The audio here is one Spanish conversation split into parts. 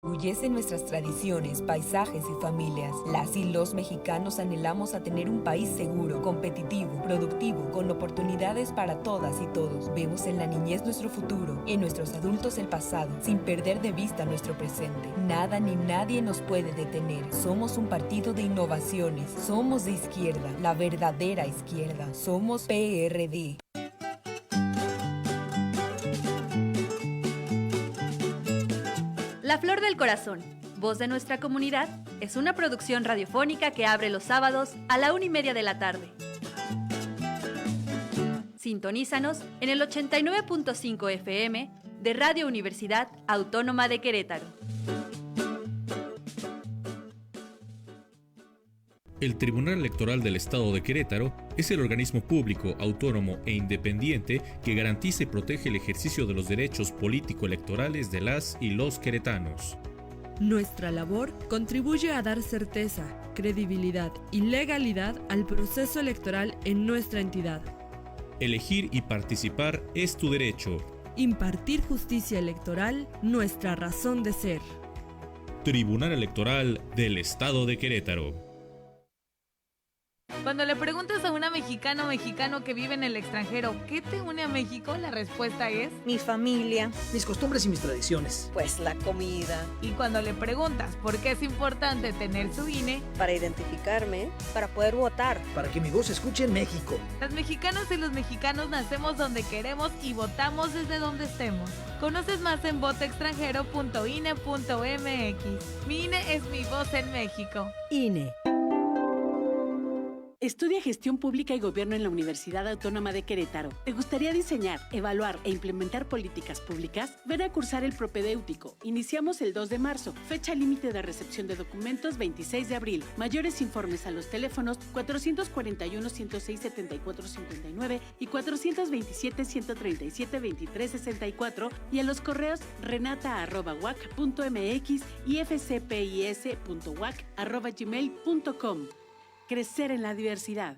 Orgullece nuestras tradiciones, paisajes y familias. Las y los mexicanos anhelamos a tener un país seguro, competitivo, productivo, con oportunidades para todas y todos. Vemos en la niñez nuestro futuro, en nuestros adultos el pasado, sin perder de vista nuestro presente. Nada ni nadie nos puede detener. Somos un partido de innovaciones. Somos de izquierda, la verdadera izquierda. Somos PRD. La Flor del Corazón, voz de nuestra comunidad, es una producción radiofónica que abre los sábados a la 1:30 de la tarde. Sintonízanos en el 89.5 FM de Radio Universidad Autónoma de Querétaro. El Tribunal Electoral del Estado de Querétaro es el organismo público, autónomo e independiente que garantiza y protege el ejercicio de los derechos político-electorales de las y los queretanos. Nuestra labor contribuye a dar certeza, credibilidad y legalidad al proceso electoral en nuestra entidad. Elegir y participar es tu derecho. Impartir justicia electoral, nuestra razón de ser. Tribunal Electoral del Estado de Querétaro. Cuando le preguntas a una mexicana o mexicano que vive en el extranjero, ¿qué te une a México? La respuesta es... mi familia, mis costumbres y mis tradiciones. Pues la comida. Y cuando le preguntas por qué es importante tener su INE... para identificarme, para poder votar. Para que mi voz se escuche en México. Las mexicanas y los mexicanos nacemos donde queremos y votamos desde donde estemos. Conoces más en votoextranjero.ine.mx. Mi INE es mi voz en México. INE. Estudia Gestión Pública y Gobierno en la Universidad Autónoma de Querétaro. ¿Te gustaría diseñar, evaluar e implementar políticas públicas? Ven a cursar el propedéutico. Iniciamos el 2 de marzo. Fecha límite de recepción de documentos 26 de abril. Mayores informes a los teléfonos 441-106-7459 y 427-137-2364 y a los correos renata@uac.mx y fcpis.uac@gmail.com. Crecer en la diversidad.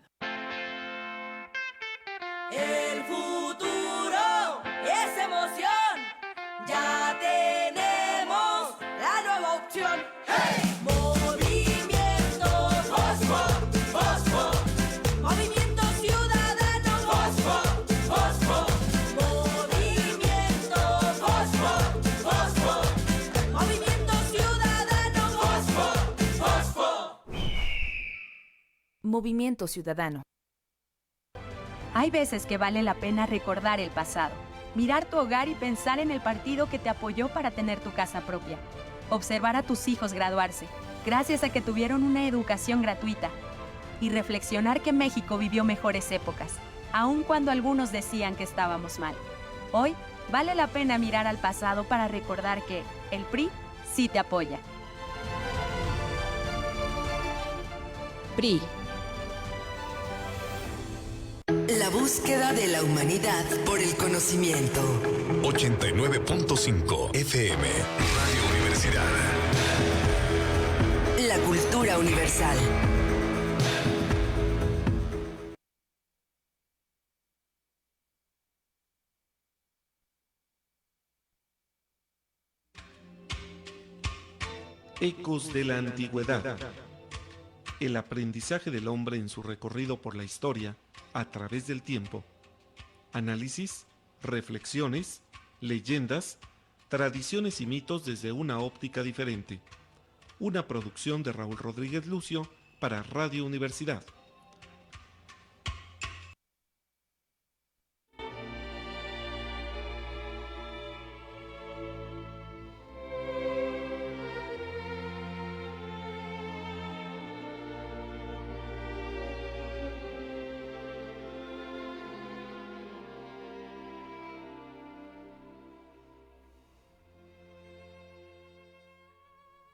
El futuro es emoción. Ya tenemos la nueva opción. ¡Hey! Movimiento Fosfo, Fosfo. Movimiento Ciudadano Fosfo, Fosfo. Movimiento Fosfo, Fosfo. Movimiento Ciudadano Fosfo, Fosfo. Movimiento Ciudadano. Hay veces que vale la pena recordar el pasado, mirar tu hogar y pensar en el partido que te apoyó para tener tu casa propia, observar a tus hijos graduarse, gracias a que tuvieron una educación gratuita, y reflexionar que México vivió mejores épocas, aun cuando algunos decían que estábamos mal. Hoy, vale la pena mirar al pasado para recordar que el PRI sí te apoya. PRI. La búsqueda de la humanidad por el conocimiento. 89.5 FM Radio Universidad. La cultura universal. Ecos de la antigüedad. El aprendizaje del hombre en su recorrido por la historia a través del tiempo. Análisis, reflexiones, leyendas, tradiciones y mitos desde una óptica diferente. Una producción de Raúl Rodríguez Lucio para Radio Universidad.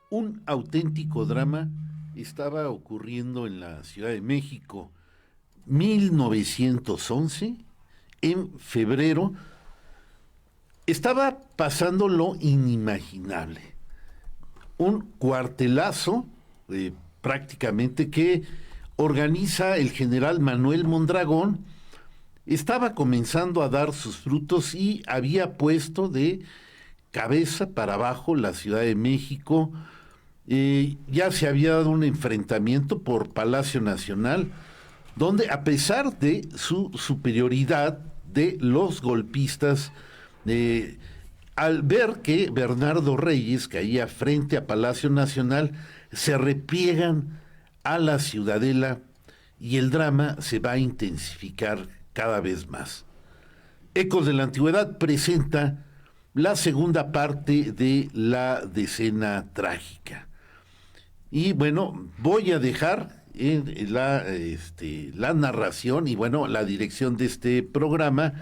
Un auténtico drama estaba ocurriendo en la Ciudad de México. 1911, en febrero, estaba pasando lo inimaginable. Un cuartelazo, prácticamente, que organiza el general Manuel Mondragón, estaba comenzando a dar sus frutos y había puesto de cabeza para abajo la Ciudad de México. Ya se había dado un enfrentamiento por Palacio Nacional, donde a pesar de su superioridad de los golpistas, al ver que Bernardo Reyes caía frente a Palacio Nacional, se repliegan a la Ciudadela y el drama se va a intensificar cada vez más. Ecos de la Antigüedad presenta la segunda parte de la decena trágica. Y bueno, voy a dejar la narración y bueno, la dirección de este programa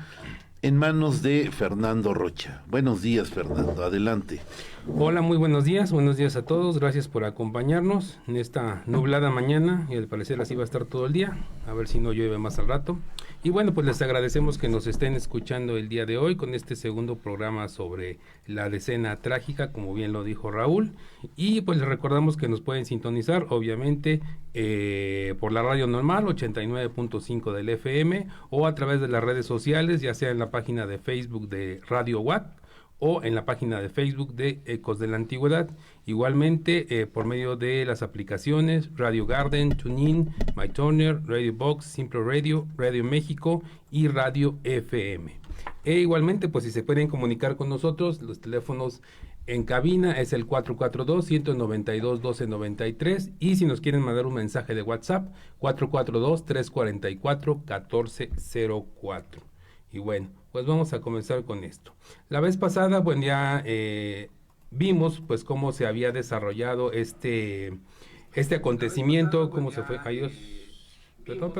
en manos de Fernando Rocha. Buenos días, Fernando, adelante. Hola, muy buenos días a todos, gracias por acompañarnos en esta nublada mañana, y al parecer así va a estar todo el día, a ver si no llueve más al rato. Y bueno, pues les agradecemos que nos estén escuchando el día de hoy con este segundo programa sobre la decena trágica, como bien lo dijo Raúl, y pues les recordamos que nos pueden sintonizar, obviamente, por la radio normal, 89.5 del FM, o a través de las redes sociales, ya sea en la página de Facebook de Radio Watt, o en la página de Facebook de Ecos de la Antigüedad. Igualmente por medio de las aplicaciones Radio Garden, TuneIn, MyTuner, Radio Box, Simple Radio, Radio México y Radio FM. Igualmente, pues si se pueden comunicar con nosotros, los teléfonos en cabina es el 442-192-1293, y si nos quieren mandar un mensaje de WhatsApp, 442-344-1404. Y bueno, pues vamos a comenzar con esto. La vez pasada, bueno, ya vimos pues cómo se había desarrollado este acontecimiento, cómo se fue. Ay, Dios. Perdón.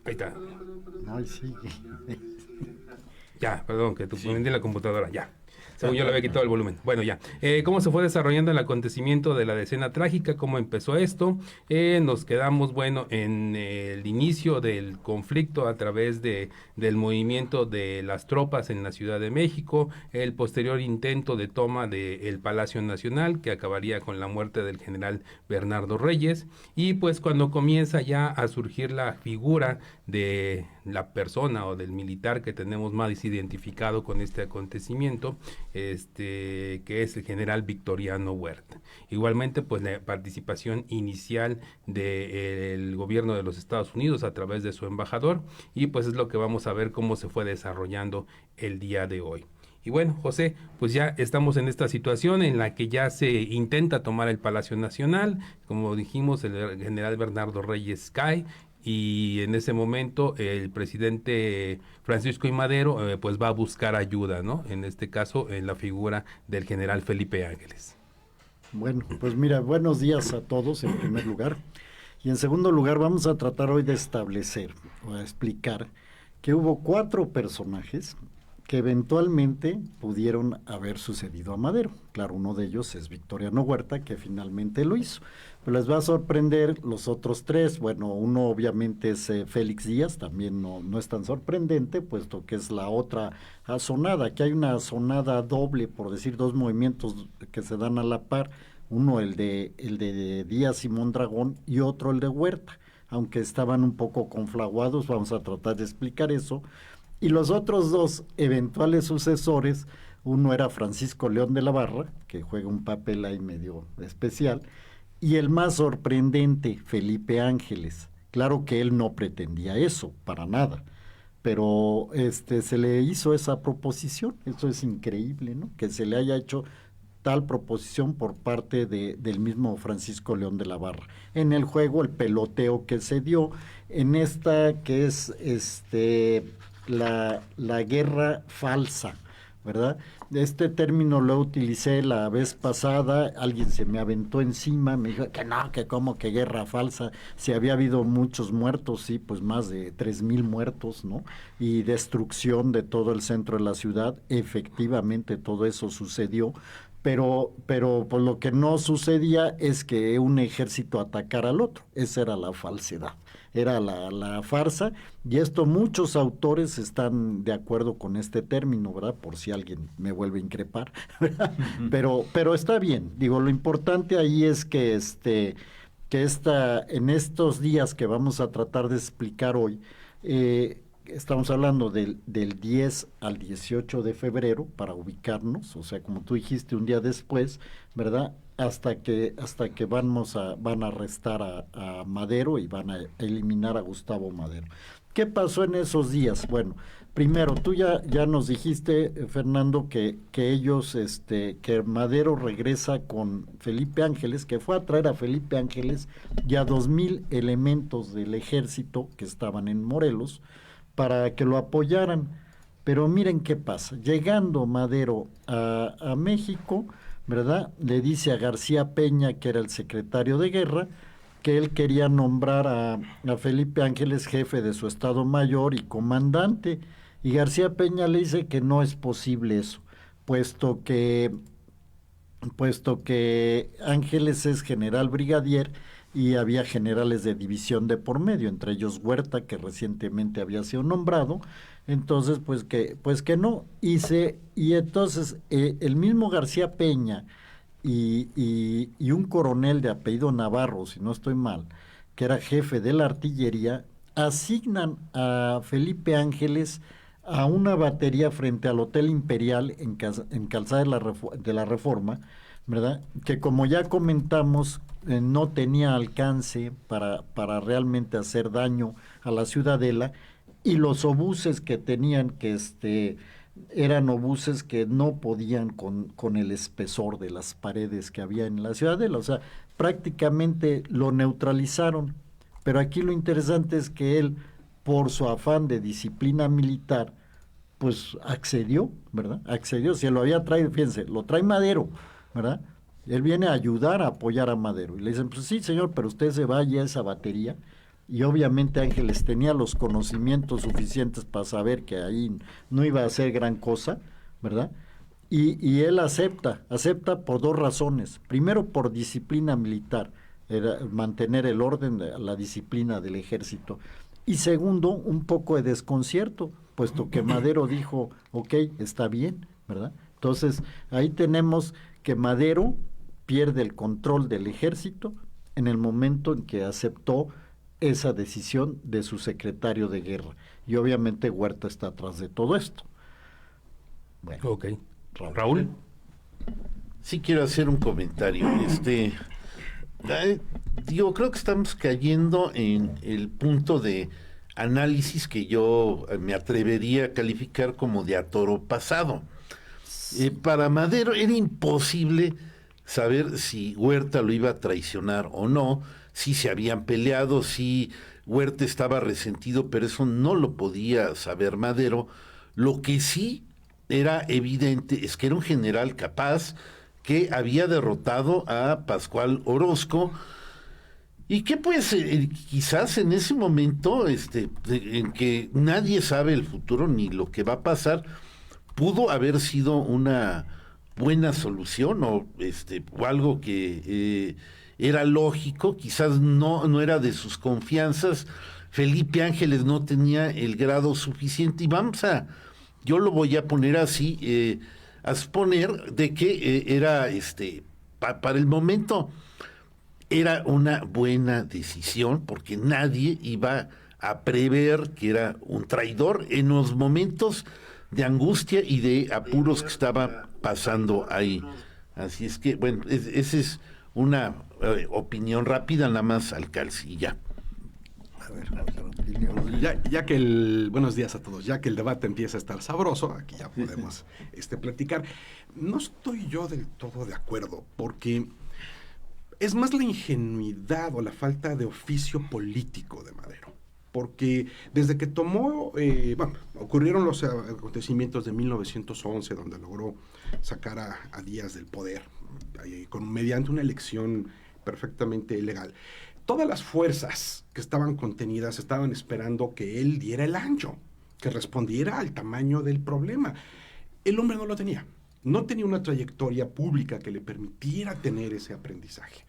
Ahí está. Ay, sí. Ya, perdón, que tú prendí la computadora, ya. Según yo le había quitado el volumen. Bueno, ya. ¿Cómo se fue desarrollando el acontecimiento de la decena trágica? ¿Cómo empezó esto? Nos quedamos, bueno, en el inicio del conflicto a través del movimiento de las tropas en la Ciudad de México, el posterior intento de toma del Palacio Nacional, que acabaría con la muerte del general Bernardo Reyes, y pues cuando comienza ya a surgir la figura de la persona o del militar que tenemos más identificado con este acontecimiento, que es el general Victoriano Huerta. Igualmente, pues la participación inicial del gobierno de los Estados Unidos a través de su embajador, y pues es lo que vamos a ver cómo se fue desarrollando el día de hoy. Y bueno, José, pues ya estamos en esta situación en la que ya se intenta tomar el Palacio Nacional. Como dijimos, el general Bernardo Reyes cae, y en ese momento el presidente Francisco I. Madero pues va a buscar ayuda, ¿no? En este caso, en la figura del general Felipe Ángeles. Bueno, pues mira, buenos días a todos en primer lugar. Y en segundo lugar, vamos a tratar hoy de establecer o a explicar que hubo 4 personajes que eventualmente pudieron haber sucedido a Madero. Claro, uno de ellos es Victoriano Huerta, que finalmente lo hizo. Pero les va a sorprender los otros 3. Bueno, uno obviamente es Félix Díaz, también no es tan sorprendente, puesto que es la otra azonada, que hay una azonada doble, por decir, 2 movimientos que se dan a la par. Uno el de Díaz y Mondragón, y otro el de Huerta. Aunque estaban un poco conflaguados, vamos a tratar de explicar eso. Y los otros 2 eventuales sucesores, uno era Francisco León de la Barra, que juega un papel ahí medio especial, y el más sorprendente, Felipe Ángeles. Claro que él no pretendía eso, para nada, pero se le hizo esa proposición. Eso es increíble, ¿no? Que se le haya hecho tal proposición por parte del mismo Francisco León de la Barra. En el juego, el peloteo que se dio en esta que es la guerra falsa, ¿verdad? Este término lo utilicé la vez pasada, alguien se me aventó encima, me dijo que no, que como que guerra falsa, si había habido muchos muertos, sí, pues más de 3,000 muertos, ¿no? Y destrucción de todo el centro de la ciudad, efectivamente todo eso sucedió, pero pues lo que no sucedía es que un ejército atacara al otro, esa era la falsedad. Era la farsa, y esto muchos autores están de acuerdo con este término, ¿verdad? Por si alguien me vuelve a increpar, ¿verdad? Pero está bien, digo, lo importante ahí es que en estos días que vamos a tratar de explicar hoy, estamos hablando del 10 al 18 de febrero, para ubicarnos, o sea, como tú dijiste, un día después, ¿verdad? Hasta que van a arrestar a Madero y van a eliminar a Gustavo Madero. ¿Qué pasó en esos días? Bueno, primero, tú ya nos dijiste, Fernando, que ellos, que Madero regresa con Felipe Ángeles, que fue a traer a Felipe Ángeles y a 2,000 elementos del ejército que estaban en Morelos para que lo apoyaran. Pero miren qué pasa. Llegando Madero a México, ¿verdad? Le dice a García Peña, que era el secretario de guerra, que él quería nombrar a Felipe Ángeles jefe de su Estado Mayor y comandante, y García Peña le dice que no es posible eso, puesto que Ángeles es general brigadier y había generales de división de por medio, entre ellos Huerta, que recientemente había sido nombrado. Entonces pues que no, y entonces el mismo García Peña y un coronel de apellido Navarro, si no estoy mal, que era jefe de la artillería, asignan a Felipe Ángeles a una batería frente al Hotel Imperial en Calzada de la Reforma, ¿verdad? Que como ya comentamos, no tenía alcance para realmente hacer daño a la ciudadela, y los obuses que tenían, que eran obuses que no podían con el espesor de las paredes que había en la ciudadela, o sea, prácticamente lo neutralizaron. Pero aquí lo interesante es que él, por su afán de disciplina militar, pues accedió, ¿verdad? Accedió, se lo había traído, fíjense, lo trae Madero, ¿verdad? Él viene a ayudar, a apoyar a Madero, y le dicen, pues sí, señor, pero usted se vaya a esa batería. Y obviamente Ángeles tenía los conocimientos suficientes para saber que ahí no iba a hacer gran cosa, ¿verdad? Y él acepta por dos razones. Primero, por disciplina militar, era mantener el orden, la disciplina del ejército. Y segundo, un poco de desconcierto, puesto que Madero dijo, ok, está bien, ¿verdad? Entonces, ahí tenemos que Madero pierde el control del ejército en el momento en que aceptó esa decisión de su secretario de guerra. Y obviamente Huerta está atrás de todo esto. Bueno. Ok. Raúl. Sí quiero hacer un comentario. Yo creo que estamos cayendo en el punto de análisis que yo me atrevería a calificar como de a toro pasado. Para Madero era imposible saber si Huerta lo iba a traicionar o no, si se habían peleado, si Huerta estaba resentido, pero eso no lo podía saber Madero. Lo que sí era evidente es que era un general capaz, que había derrotado a Pascual Orozco, y que pues quizás en ese momento en que nadie sabe el futuro ni lo que va a pasar, pudo haber sido una buena solución o algo que era lógico, quizás no era de sus confianzas. Felipe Ángeles no tenía el grado suficiente, y yo lo voy a poner así, a suponer de que era para el momento era una buena decisión, porque nadie iba a prever que era un traidor en los momentos de angustia y de apuros que estaba pasando ahí. Así es que, bueno, esa es una opinión rápida, nada más al calce, y ya. A ver, ya que buenos días a todos, ya que el debate empieza a estar sabroso, aquí ya podemos platicar. No estoy yo del todo de acuerdo, porque es más la ingenuidad o la falta de oficio político de Madero. Porque desde que tomó, ocurrieron los acontecimientos de 1911, donde logró sacar a Díaz del poder, mediante una elección perfectamente legal. Todas las fuerzas que estaban contenidas estaban esperando que él diera el ancho, que respondiera al tamaño del problema. El hombre no lo tenía. No tenía una trayectoria pública que le permitiera tener ese aprendizaje.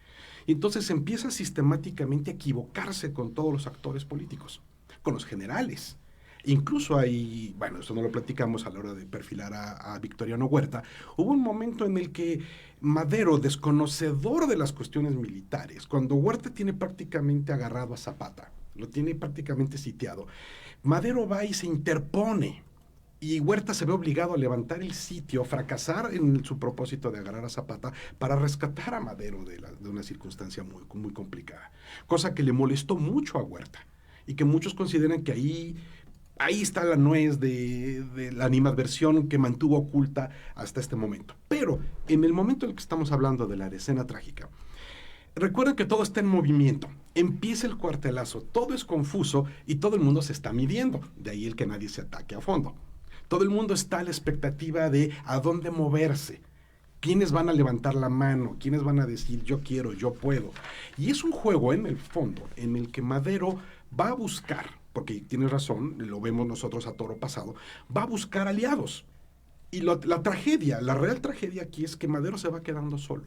Y entonces empieza sistemáticamente a equivocarse con todos los actores políticos, con los generales. Incluso hay, esto no lo platicamos a la hora de perfilar a Victoriano Huerta, hubo un momento en el que Madero, desconocedor de las cuestiones militares, cuando Huerta tiene prácticamente agarrado a Zapata, lo tiene prácticamente sitiado. Madero va y se interpone, y Huerta se ve obligado a levantar el sitio, fracasar en su propósito de agarrar a Zapata para rescatar a Madero de una circunstancia muy, muy complicada, cosa que le molestó mucho a Huerta, y que muchos consideran que ahí está la nuez de la animadversión que mantuvo oculta hasta este momento. Pero en el momento en el que estamos hablando de la escena trágica, recuerden que todo está en movimiento. Empieza el cuartelazo, todo es confuso y todo el mundo se está midiendo. De ahí el que nadie se ataque a fondo. Todo el mundo está a la expectativa de a dónde moverse. ¿Quiénes van a levantar la mano? ¿Quiénes van a decir yo quiero, yo puedo? Y es un juego en el fondo en el que Madero va a buscar, porque tienes razón, lo vemos nosotros a toro pasado, va a buscar aliados. Y la tragedia, la real tragedia aquí es que Madero se va quedando solo.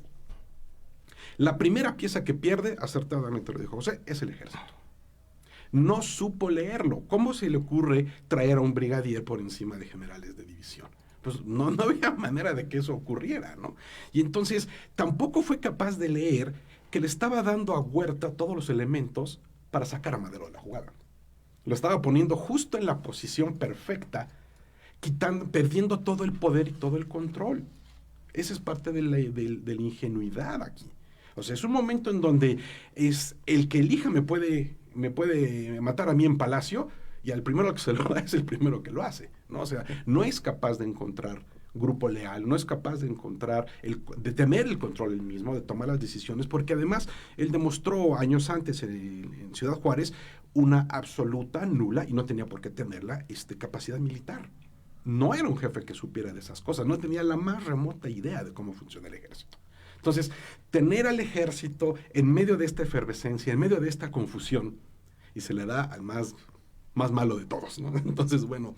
La primera pieza que pierde, acertadamente lo dijo José, es el ejército. No supo leerlo. ¿Cómo se le ocurre traer a un brigadier por encima de generales de división? Pues no había manera de que eso ocurriera, ¿no? Y entonces tampoco fue capaz de leer que le estaba dando a Huerta todos los elementos para sacar a Madero de la jugada. Lo estaba poniendo justo en la posición perfecta, perdiendo todo el poder y todo el control. Esa es parte de la ingenuidad aquí. O sea, es un momento en donde es el que elija me puede matar a mí en palacio, y al primero que se lo da es el primero que lo hace, ¿no? O sea, no es capaz de encontrar grupo leal, no es capaz de encontrar, de tener el control él mismo, de tomar las decisiones, porque además él demostró años antes en Ciudad Juárez una absoluta, nula, y no tenía por qué tenerla, capacidad militar. No era un jefe que supiera de esas cosas, no tenía la más remota idea de cómo funciona el ejército. Entonces, tener al ejército en medio de esta efervescencia, en medio de esta confusión, y se le da al más malo de todos, ¿no? Entonces, bueno,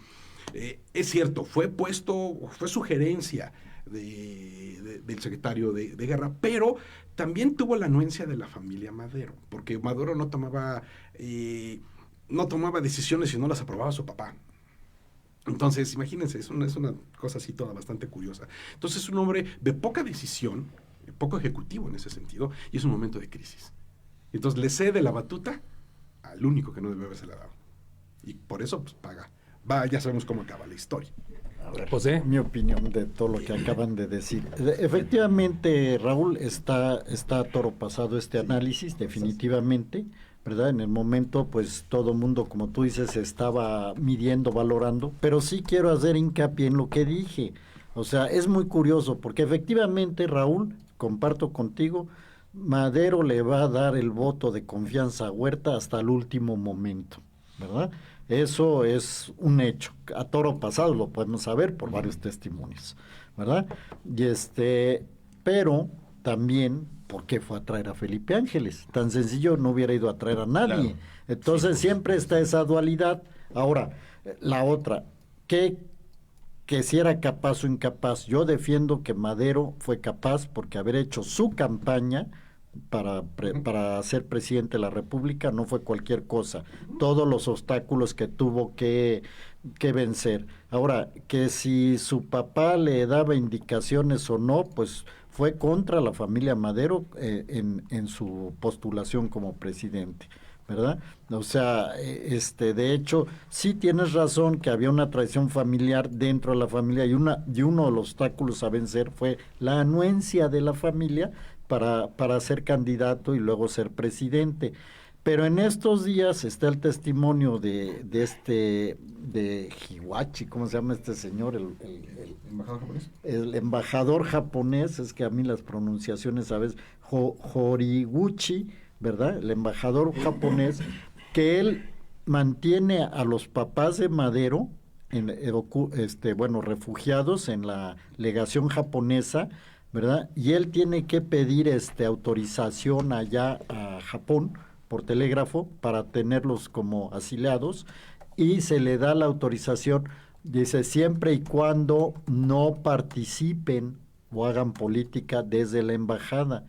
es cierto, fue sugerencia del secretario de Guerra, pero también tuvo la anuencia de la familia Madero, porque Madero no tomaba decisiones si no las aprobaba su papá. Entonces, imagínense, es una cosa así toda bastante curiosa. Entonces, es un hombre de poca decisión, poco ejecutivo en ese sentido, y es un momento de crisis. Entonces, le cede la batuta al único que no debe haberse la dado. Y por eso, pues, paga. Ya sabemos cómo acaba la historia. A ver, José. Mi opinión de todo lo que acaban de decir. Efectivamente, Raúl, está a toro pasado este análisis, definitivamente, ¿verdad? En el momento, pues, todo mundo, como tú dices, estaba midiendo, valorando, pero sí quiero hacer hincapié en lo que dije. O sea, es muy curioso, porque efectivamente, Raúl, comparto contigo, Madero le va a dar el voto de confianza a Huerta hasta el último momento, ¿verdad? Eso es un hecho. A toro pasado lo podemos saber por varios testimonios, ¿verdad? Pero también, ¿por qué fue a traer a Felipe Ángeles? Tan sencillo, no hubiera ido a traer a nadie. Claro. Entonces, siempre está esa dualidad. Ahora, la otra, que si era capaz o incapaz, yo defiendo que Madero fue capaz porque haber hecho su campaña para ser presidente de la República no fue cualquier cosa, todos los obstáculos que tuvo que vencer. Ahora, que si su papá le daba indicaciones o no, pues fue contra la familia Madero en su postulación como presidente, ¿verdad? O sea, de hecho, sí tienes razón que había una traición familiar dentro de la familia y uno de los obstáculos a vencer fue la anuencia de la familia para ser candidato y luego ser presidente. Pero en estos días está el testimonio de Hiwachi, ¿cómo se llama este señor? ¿El embajador japonés? El embajador japonés, es que a mí las pronunciaciones a veces, Horiguchi, ¿verdad? El embajador japonés, que él mantiene a los papás de Madero, refugiados en la legación japonesa, ¿verdad? Y él tiene que pedir autorización allá a Japón por telégrafo para tenerlos como asiliados, y se le da la autorización, dice, siempre y cuando no participen o hagan política desde la embajada.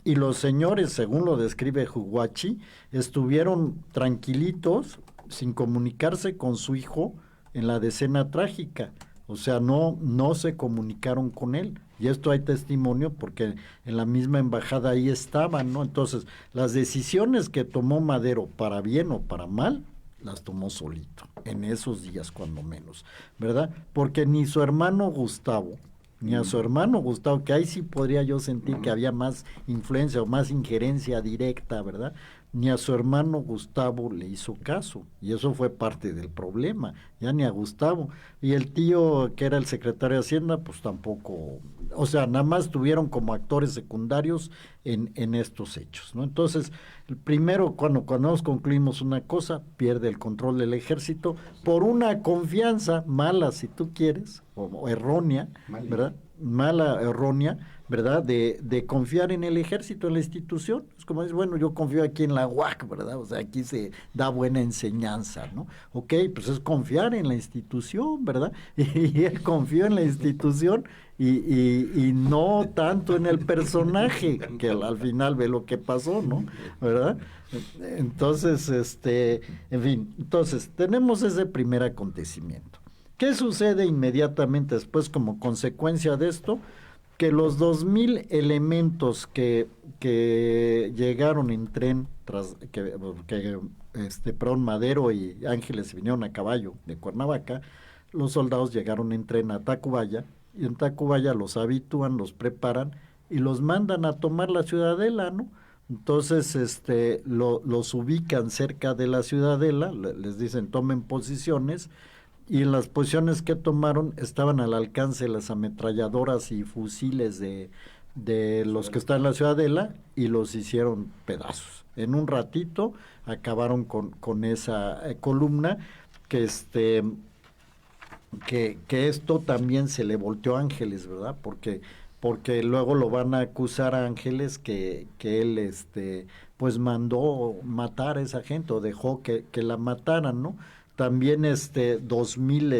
Y los señores, según lo describe Hiwachi, estuvieron tranquilitos, sin comunicarse con su hijo en la decena trágica, O sea, no se comunicaron con él. Y esto hay testimonio porque en la misma embajada ahí estaban, ¿no? Entonces, las decisiones que tomó Madero, para bien o para mal, las tomó solito, en esos días cuando menos, ¿verdad? Porque ni su hermano Gustavo, ni a su hermano Gustavo, que ahí sí podría yo sentir que había más influencia o más injerencia directa, ¿verdad? Ni a su hermano Gustavo le hizo caso, y eso fue parte del problema, ya ni a Gustavo. Y el tío, que era el secretario de Hacienda, pues tampoco, o sea, nada más tuvieron como actores secundarios en estos hechos, ¿no? Entonces, el primero, cuando nos concluimos una cosa, pierde el control del ejército por una confianza mala, si tú quieres, o errónea, ¿verdad? Mala, errónea, ¿verdad? De confiar en el ejército, en la institución. Es como dices, bueno, yo confío aquí en la UAC, ¿verdad? O sea, aquí se da buena enseñanza, ¿no? Ok, pues es confiar en la institución, ¿verdad? Y él confió en la institución y no tanto en el personaje, que al final ve lo que pasó, ¿no? ¿Verdad? Entonces, en fin, entonces, tenemos ese primer acontecimiento. ¿Qué sucede inmediatamente después como consecuencia de esto? Que los 2,000 elementos que llegaron en tren, Madero y Ángeles vinieron a caballo de Cuernavaca, los soldados llegaron en tren a Tacubaya, y en Tacubaya los habitúan, los preparan y los mandan a tomar la ciudadela, ¿no? Entonces, los ubican cerca de la ciudadela, les dicen tomen posiciones, y en las posiciones que tomaron estaban al alcance de las ametralladoras y fusiles de los que están en la ciudadela, y los hicieron pedazos. En un ratito acabaron con esa columna, que esto también se le volteó a Ángeles, ¿verdad? Porque luego lo van a acusar a Ángeles que él pues mandó matar a esa gente, o dejó que la mataran, ¿no? También 2000,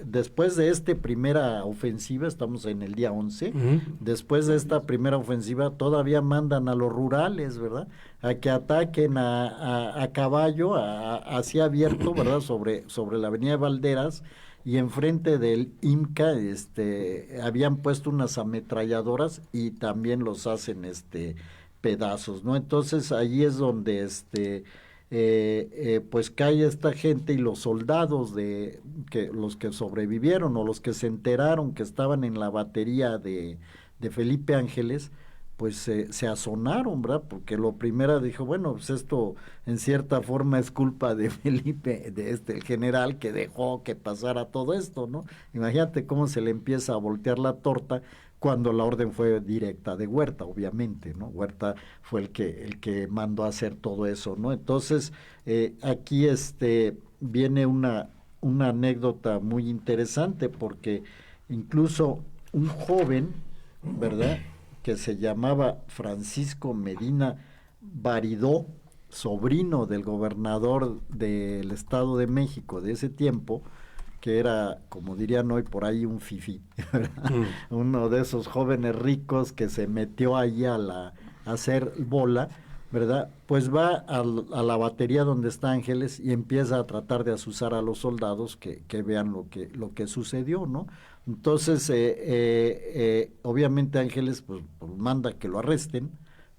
después de esta primera ofensiva, estamos en el día 11, después de esta primera ofensiva todavía mandan a los rurales, ¿verdad? A que ataquen a caballo, así abierto, ¿verdad? Sobre la avenida Valderas, y enfrente del IMCA habían puesto unas ametralladoras y también los hacen pedazos, ¿no? Entonces ahí es donde pues cae esta gente, y los soldados los que sobrevivieron o los que se enteraron que estaban en la batería de Felipe Ángeles, pues se asonaron, ¿verdad? Porque lo primero dijo, bueno, pues esto en cierta forma es culpa de Felipe, el general que dejó que pasara todo esto, ¿no? Imagínate cómo se le empieza a voltear la torta cuando la orden fue directa de Huerta, obviamente, ¿no? Huerta fue el que mandó a hacer todo eso, ¿no? Entonces, aquí viene una anécdota muy interesante, porque incluso un joven, ¿verdad?, que se llamaba Francisco Medina Baridó, sobrino del gobernador del Estado de México de ese tiempo, que era, como dirían hoy por ahí, un fifí, uno de esos jóvenes ricos que se metió ahí a hacer bola, ¿verdad? Pues va a la batería donde está Ángeles y empieza a tratar de asusar a los soldados que vean lo que sucedió, ¿no? Entonces, obviamente Ángeles pues manda que lo arresten,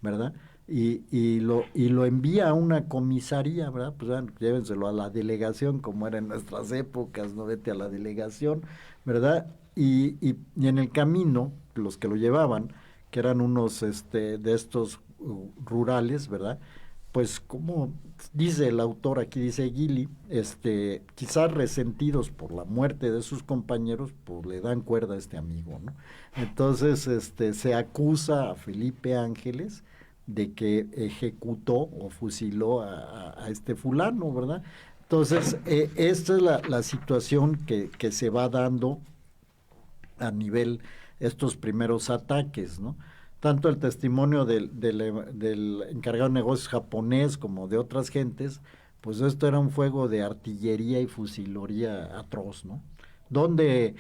¿verdad? Y lo envía a una comisaría, ¿verdad? Pues llévenselo a la delegación, como era en nuestras épocas, no vete a la delegación, ¿verdad? Y en el camino, los que lo llevaban, que eran unos de estos rurales, ¿verdad? Pues como dice el autor aquí, dice Gili, quizás resentidos por la muerte de sus compañeros, pues le dan cuerda a este amigo, ¿no? Entonces, se acusa a Felipe Ángeles de que ejecutó o fusiló a este fulano, ¿verdad? Entonces, esta es la situación que se va dando a nivel estos primeros ataques, ¿no? Tanto el testimonio del encargado de negocios japonés como de otras gentes, pues esto era un fuego de artillería y fusilería atroz, ¿no? Donde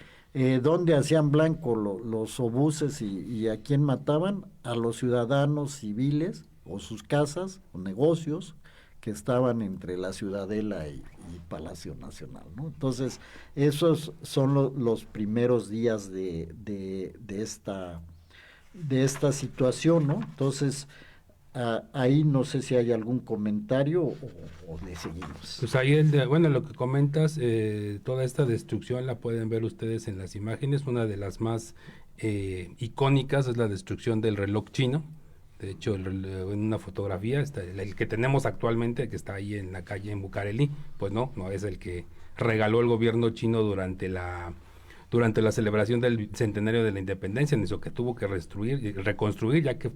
hacían blanco los obuses y a quién mataban, a los ciudadanos civiles o sus casas o negocios que estaban entre la Ciudadela y Palacio Nacional, ¿no? Entonces, esos son los primeros días de esta situación, ¿no? Entonces, ahí no sé si hay algún comentario o le seguimos. Pues ahí, bueno, lo que comentas, toda esta destrucción la pueden ver ustedes en las imágenes. Una de las más icónicas es la destrucción del reloj chino. De hecho, en una fotografía, el que tenemos actualmente, que está ahí en la calle en Bucareli, pues no es el que regaló el gobierno chino durante la celebración del centenario de la independencia, en eso que tuvo que reconstruir, ya que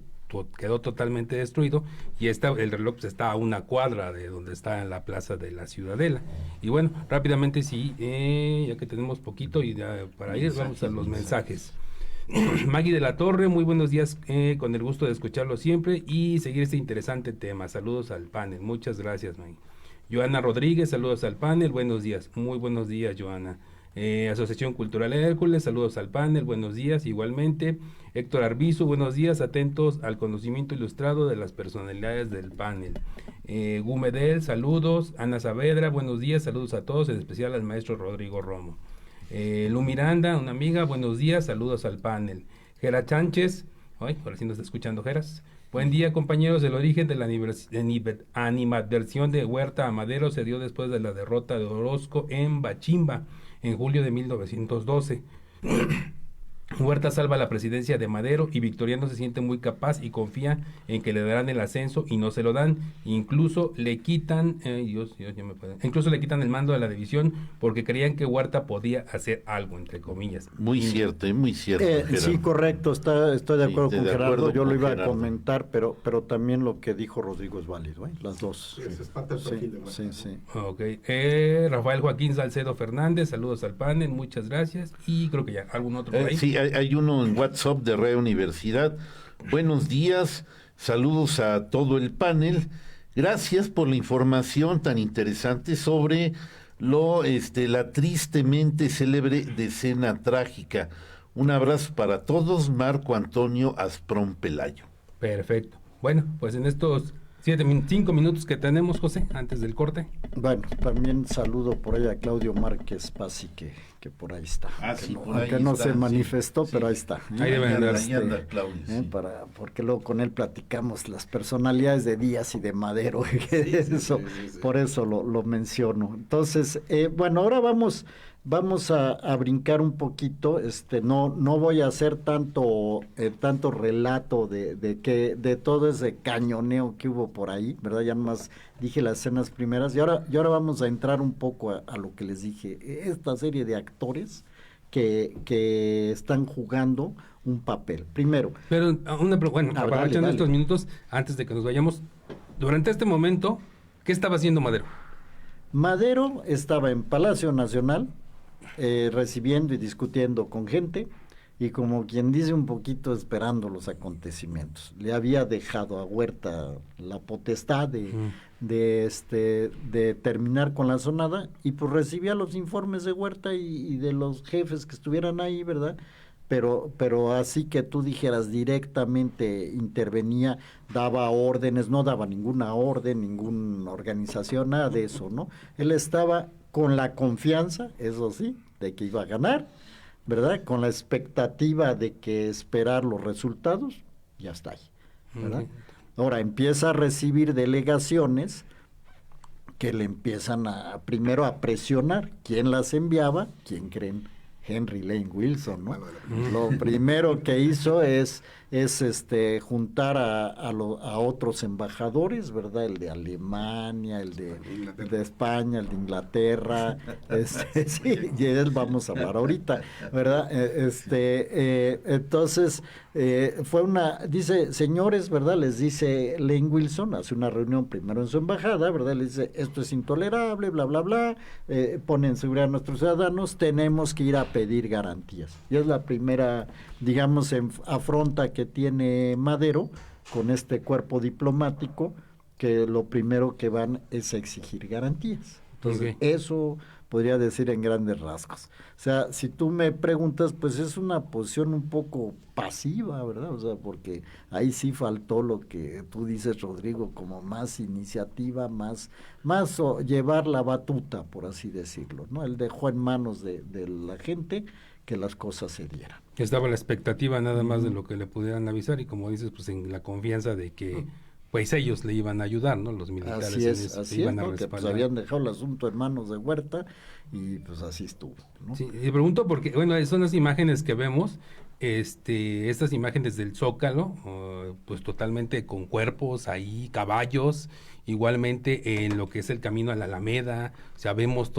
quedó totalmente destruido, y el reloj pues, está a una cuadra de donde está en la plaza de la Ciudadela. Y bueno, rápidamente sí, ya que tenemos poquito y para ir, vamos a los mensajes. Maggie de la Torre, muy buenos días, con el gusto de escucharlo siempre y seguir este interesante tema. Saludos al panel, muchas gracias, Maggie. Joana Rodríguez, saludos al panel, buenos días, muy buenos días, Joana. Asociación Cultural Hércules, saludos al panel, buenos días, igualmente. Héctor Arbizu, buenos días, atentos al conocimiento ilustrado de las personalidades del panel. Gumedel, saludos. Ana Saavedra, buenos días, saludos a todos, en especial al maestro Rodrigo Romo. Lu Miranda, una amiga, buenos días, saludos al panel. Gera Sánchez, ahora sí nos está escuchando Geras. Buen día, compañeros. El origen de la animadversión de Huerta a Madero se dio después de la derrota de Orozco en Bachimba en julio de 1912. Huerta salva la presidencia de Madero y Victoriano se siente muy capaz y confía en que le darán el ascenso y no se lo dan. Incluso le quitan, incluso le quitan el mando de la división porque creían que Huerta podía hacer algo, entre comillas. Muy cierto, sí, correcto, estoy de acuerdo con Gerardo, yo lo iba a Gerardo. comentar, pero también lo que dijo Rodrigo es válido, las dos. Sí. Ok, Rafael Joaquín Salcedo Fernández, saludos al panel, muchas gracias. Y creo que ya, ¿algún otro por ahí? Sí, hay uno en WhatsApp de Red Universidad. Buenos días, saludos a todo el panel. Gracias por la información tan interesante sobre la tristemente célebre decena trágica. Un abrazo para todos, Marco Antonio Asprón Pelayo. Perfecto. Bueno, pues en estos 5 minutos que tenemos, José, antes del corte. Bueno, también saludo por ahí a Claudio Márquez Pasi, que por ahí está. Aunque no se manifestó, pero ahí está. Ahí debe andar. Claudio. Porque luego con él platicamos las personalidades de Díaz y de Madero. Por eso lo menciono. Entonces, bueno, ahora vamos a brincar un poquito. No voy a hacer tanto relato de todo ese cañoneo que hubo por ahí, ¿verdad? Ya nomás dije las escenas primeras y ahora vamos a entrar un poco a lo que les dije. Esta serie de actores que están jugando un papel. Primero. Pero aprovechando estos minutos, antes de que nos vayamos, durante este momento, ¿qué estaba haciendo Madero? Madero estaba en Palacio Nacional, recibiendo y discutiendo con gente y, como quien dice, un poquito esperando los acontecimientos. Le había dejado a Huerta la potestad de terminar con la zonada y pues recibía los informes de Huerta y de los jefes que estuvieran ahí, ¿verdad? Pero así que tú dijeras directamente intervenía, daba órdenes, no daba ninguna orden, ninguna organización, nada de eso, ¿no? Él estaba con la confianza, eso sí, de que iba a ganar, ¿verdad? Con la expectativa de que esperar los resultados, ya está ahí, ¿verdad? Ahora empieza a recibir delegaciones que le empiezan primero a presionar. ¿Quién las enviaba? ¿Quién creen? Henry Lane Wilson, ¿no? Lo primero que hizo es juntar a otros embajadores, ¿verdad? El de Alemania, el de España, el de Inglaterra, sí, y él vamos a hablar ahorita, ¿verdad? Entonces, dice, señores, ¿verdad? Les dice Lane Wilson, hace una reunión primero en su embajada, ¿verdad? Le dice, esto es intolerable, bla, bla, bla, pone en seguridad a nuestros ciudadanos, tenemos que ir a pedir garantías. Y es la primera, digamos, afronta que tiene Madero con este cuerpo diplomático, que lo primero que van es a exigir garantías. Entonces, eso podría decir en grandes rasgos. O sea, si tú me preguntas, pues es una posición un poco pasiva, ¿verdad? O sea, porque ahí sí faltó lo que tú dices, Rodrigo, como más iniciativa, más llevar la batuta, por así decirlo, ¿no? Él dejó en manos de la gente que las cosas se dieran. Estaba la expectativa nada más de lo que le pudieran avisar y como dices, pues en la confianza de que pues ellos le iban a ayudar, ¿no? Los militares así iban a ¿no? Que pues habían dejado el asunto en manos de Huerta y pues así estuvo, ¿no? Sí, y pregunto porque, bueno, son las imágenes que vemos, estas imágenes del Zócalo, pues totalmente con cuerpos ahí, caballos, igualmente en lo que es el camino a la Alameda, o sea, vemos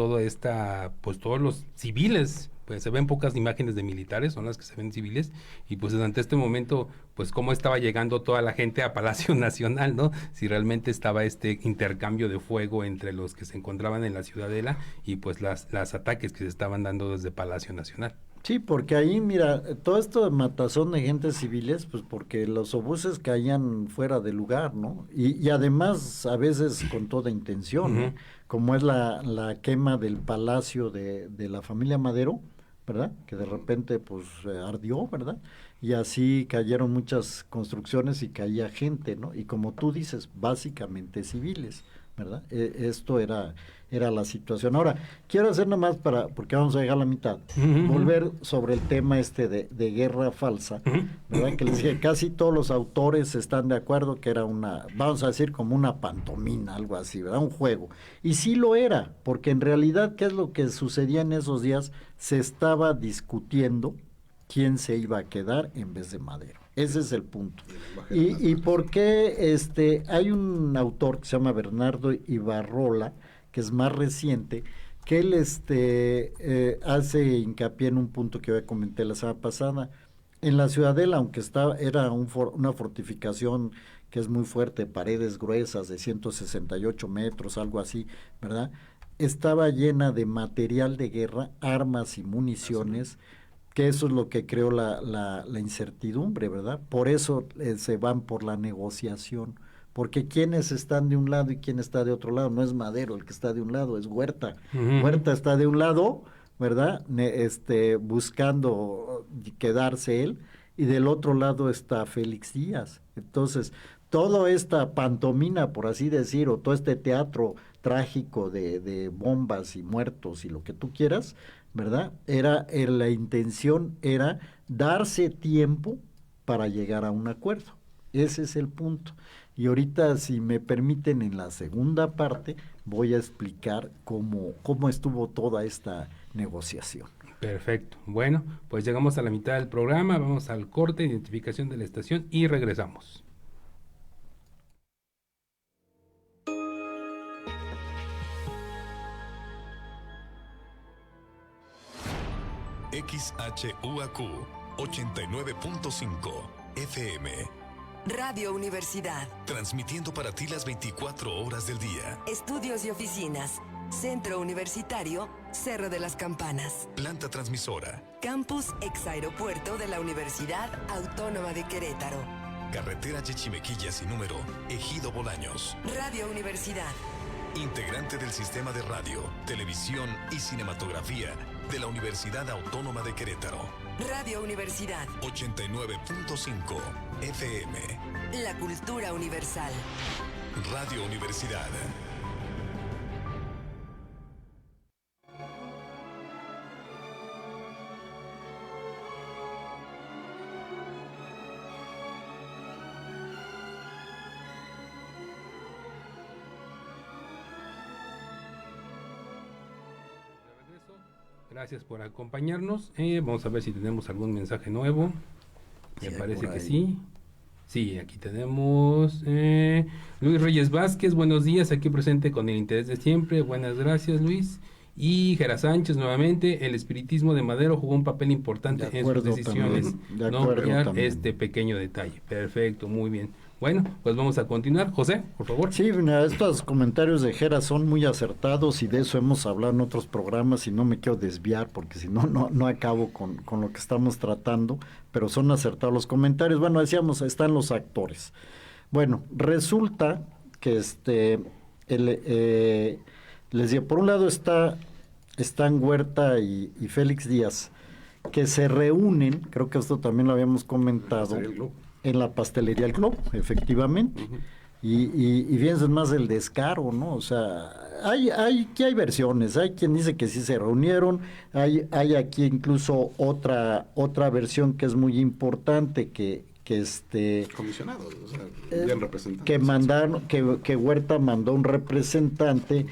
pues todos los civiles, pues se ven pocas imágenes de militares, son las que se ven civiles, y pues ante este momento, pues cómo estaba llegando toda la gente a Palacio Nacional, ¿no? Si realmente estaba este intercambio de fuego entre los que se encontraban en la Ciudadela y pues las ataques que se estaban dando desde Palacio Nacional. Sí, porque ahí, mira, todo esto de matazón de gentes civiles, pues porque los obuses caían fuera de lugar, ¿no? Y además, a veces con toda intención, ¿no? Como es la quema del palacio de la familia Madero, ¿verdad? Que de repente, pues, ardió, ¿verdad? Y así cayeron muchas construcciones y caía gente, ¿no? Y como tú dices, básicamente civiles, ¿verdad? Esto era la situación. Ahora, quiero hacer nomás porque vamos a llegar a la mitad, volver sobre el tema de guerra falsa, ¿verdad? Que les decía, casi todos los autores están de acuerdo que era vamos a decir como una pantomima, algo así, ¿verdad? Un juego. Y sí lo era, porque en realidad, ¿qué es lo que sucedía en esos días? Se estaba discutiendo quién se iba a quedar en vez de Madero. Ese es el punto. Y por qué hay un autor que se llama Bernardo Ibarrola, que es más reciente, que él hace hincapié en un punto que yo comenté la semana pasada. En la Ciudadela, aunque era una fortificación que es muy fuerte, paredes gruesas de 168 metros, algo así, ¿verdad? Estaba llena de material de guerra, armas y municiones, que eso es lo que creó la incertidumbre, ¿verdad? Por eso se van por la negociación. Porque quienes están de un lado y quién está de otro lado, no es Madero el que está de un lado, es Huerta. Huerta está de un lado, ¿verdad? Buscando quedarse él, y del otro lado está Félix Díaz. Entonces, toda esta pantomima, por así decir, o todo este teatro trágico de bombas y muertos y lo que tú quieras, ¿verdad? La intención era darse tiempo para llegar a un acuerdo. Ese es el punto. Y ahorita, si me permiten, en la segunda parte voy a explicar cómo estuvo toda esta negociación. Perfecto. Bueno, pues llegamos a la mitad del programa, vamos al corte, identificación de la estación y regresamos. XHUAQ 89.5 FM. Radio Universidad. Transmitiendo para ti las 24 horas del día. Estudios y oficinas. Centro Universitario, Cerro de las Campanas. Planta transmisora. Campus Exaeropuerto de la Universidad Autónoma de Querétaro. Carretera Yechimequilla sin número, Ejido Bolaños. Radio Universidad. Integrante del sistema de radio, televisión y cinematografía de la Universidad Autónoma de Querétaro. Radio Universidad 89.5 FM. La cultura universal. Radio Universidad. Gracias por acompañarnos. Vamos a ver si tenemos algún mensaje nuevo. Me parece que sí. Sí, aquí tenemos Luis Reyes Vázquez, buenos días, aquí presente con el interés de siempre. Buenas gracias, Luis. Y Gera Sánchez nuevamente, el espiritismo de Madero jugó un papel importante en sus decisiones. No olvidar este pequeño detalle. Perfecto, muy bien. Bueno, pues vamos a continuar. José, por favor. Sí, mira, estos comentarios de Gera son muy acertados y de eso hemos hablado en otros programas y no me quiero desviar porque si no acabo con lo que estamos tratando, pero son acertados los comentarios. Bueno, decíamos, están los actores. Bueno, resulta que les decía, por un lado está están Huerta y Félix Díaz, que se reúnen, creo que esto también lo habíamos comentado, en la pastelería El Globo, efectivamente. Y fíjense más el descaro, ¿no? O sea, aquí hay versiones, hay quien dice que sí se reunieron, hay aquí incluso otra versión que es muy importante, que comisionados, o sea, bien representados. Que mandaron, que Huerta mandó un representante,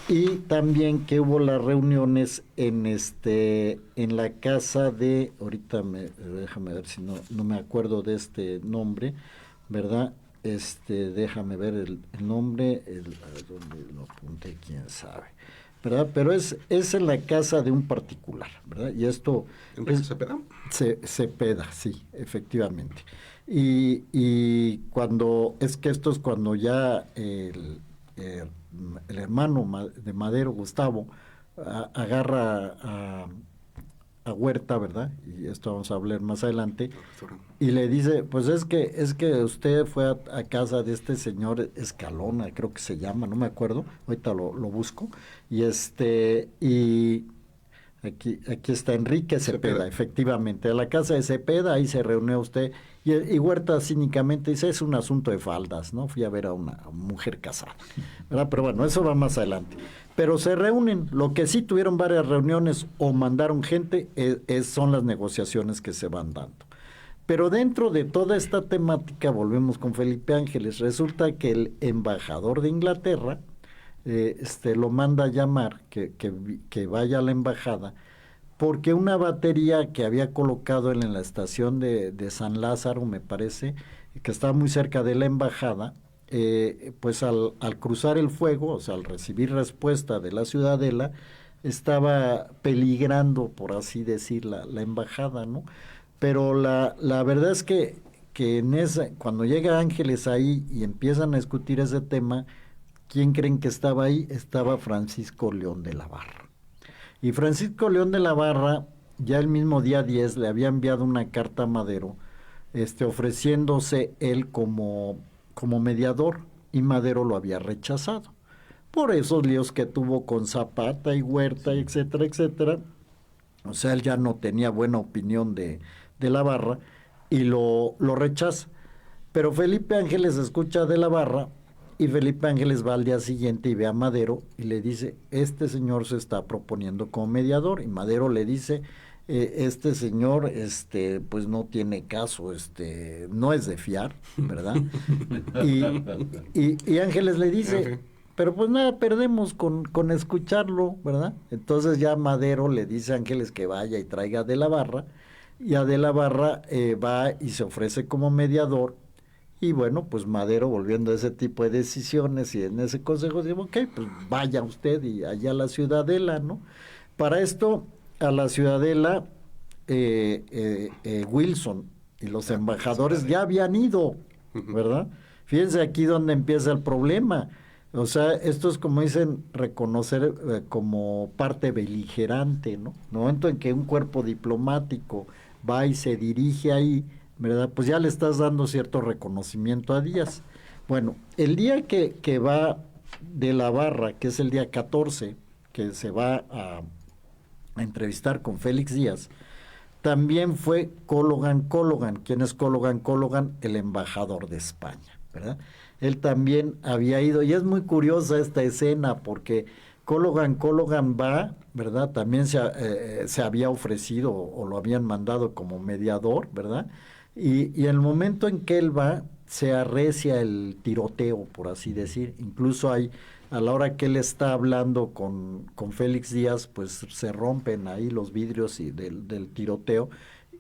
y también que hubo las reuniones en la casa de, ahorita déjame ver si no me acuerdo de este nombre, ¿verdad? Déjame ver el nombre, ¿dónde lo apunté? Quién sabe, ¿verdad? Pero es en la casa de un particular, ¿verdad? Y esto... ¿Enrique Cepeda? Cepeda, sí, efectivamente. Y cuando, esto es cuando ya el hermano de Madero, Gustavo, agarra a Huerta, ¿verdad? Y esto vamos a hablar más adelante, y le dice, pues es que usted fue a casa de este señor Escalona, creo que se llama, no me acuerdo, ahorita lo busco, y aquí está Enrique Cepeda, efectivamente, a la casa de Cepeda, ahí se reunió usted, y Huerta cínicamente dice, es un asunto de faldas, ¿no? Fui a ver a una mujer casada, ¿verdad? Pero bueno, eso va más adelante. Pero se reúnen, lo que sí tuvieron varias reuniones o mandaron gente, son las negociaciones que se van dando. Pero dentro de toda esta temática, volvemos con Felipe Ángeles, resulta que el embajador de Inglaterra lo manda a llamar, que vaya a la embajada, porque una batería que había colocado él en la estación de San Lázaro, me parece, que estaba muy cerca de la embajada, pues al cruzar el fuego, o sea, al recibir respuesta de la Ciudadela, estaba peligrando, por así decir, la embajada, ¿no? Pero la verdad es que cuando llega Ángeles ahí y empiezan a discutir ese tema, ¿quién creen que estaba ahí? Estaba Francisco León de la Barra. Y Francisco León de la Barra, ya el mismo día 10, le había enviado una carta a Madero, ofreciéndose él como mediador, y Madero lo había rechazado. Por esos líos que tuvo con Zapata y Huerta, etcétera, etcétera. O sea, él ya no tenía buena opinión de la Barra y lo rechaza. Pero Felipe Ángeles escucha de la Barra, y Felipe Ángeles va al día siguiente y ve a Madero y le dice, este señor se está proponiendo como mediador, y Madero le dice, este señor pues no tiene caso, no es de fiar, ¿verdad? y Ángeles le dice, pero pues nada perdemos con escucharlo, ¿verdad? Entonces ya Madero le dice a Ángeles que vaya y traiga a De la Barra, y a De la Barra va y se ofrece como mediador. Y bueno, pues Madero, volviendo a ese tipo de decisiones y en ese consejo, dijo, ok, pues vaya usted y allá a la Ciudadela, ¿no? Para esto, a la Ciudadela, Wilson y los embajadores ya habían ido, ¿verdad? Fíjense aquí donde empieza el problema. O sea, esto es, como dicen, reconocer como parte beligerante, ¿no? En el momento en que un cuerpo diplomático va y se dirige ahí, ¿verdad? Pues ya le estás dando cierto reconocimiento a Díaz. Bueno, el día que va De la Barra, que es el día 14, que se va a entrevistar con Félix Díaz, también fue Cologan. ¿Quién es Cologan? El embajador de España, ¿verdad? Él también había ido, y es muy curiosa esta escena, porque Cologan va, ¿verdad? También se había ofrecido o lo habían mandado como mediador, ¿verdad? Y en el momento en que él va, se arrecia el tiroteo, por así decir. Incluso a la hora que él está hablando con Félix Díaz, pues se rompen ahí los vidrios del tiroteo,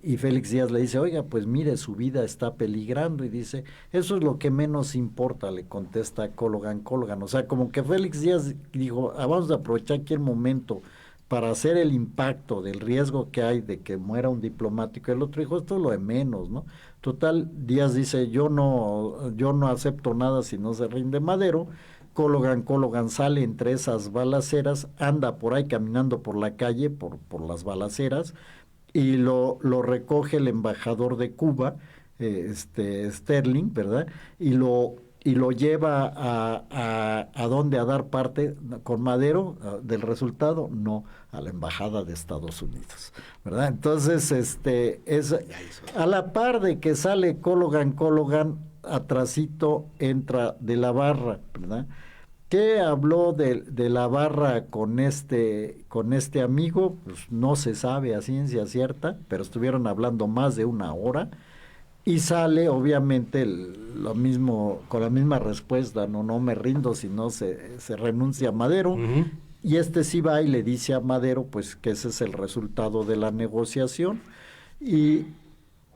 y Félix Díaz le dice, oiga, pues mire, su vida está peligrando, y dice, eso es lo que menos importa, le contesta Cologan. O sea, como que Félix Díaz dijo, vamos a aprovechar aquí el momento para hacer el impacto del riesgo que hay de que muera un diplomático. El otro dijo, esto es lo de menos, ¿no? Total, Díaz dice, yo no acepto nada si no se rinde Madero. Cologan sale entre esas balaceras, anda por ahí caminando por la calle, por las balaceras, y lo recoge el embajador de Cuba, Sterling, ¿verdad? Y y lo lleva a dónde, a dar parte con Madero del resultado, no, a la embajada de Estados Unidos, ¿verdad? Entonces, es a la par de que sale Cologan, atrasito entra De la Barra, ¿verdad? ¿Qué habló de la Barra con este amigo? Pues no se sabe a ciencia cierta, pero estuvieron hablando más de una hora. Y sale, obviamente, lo mismo, con la misma respuesta, no me rindo si no se renuncia a Madero. Uh-huh. Y sí va y le dice a Madero, pues, que ese es el resultado de la negociación. Y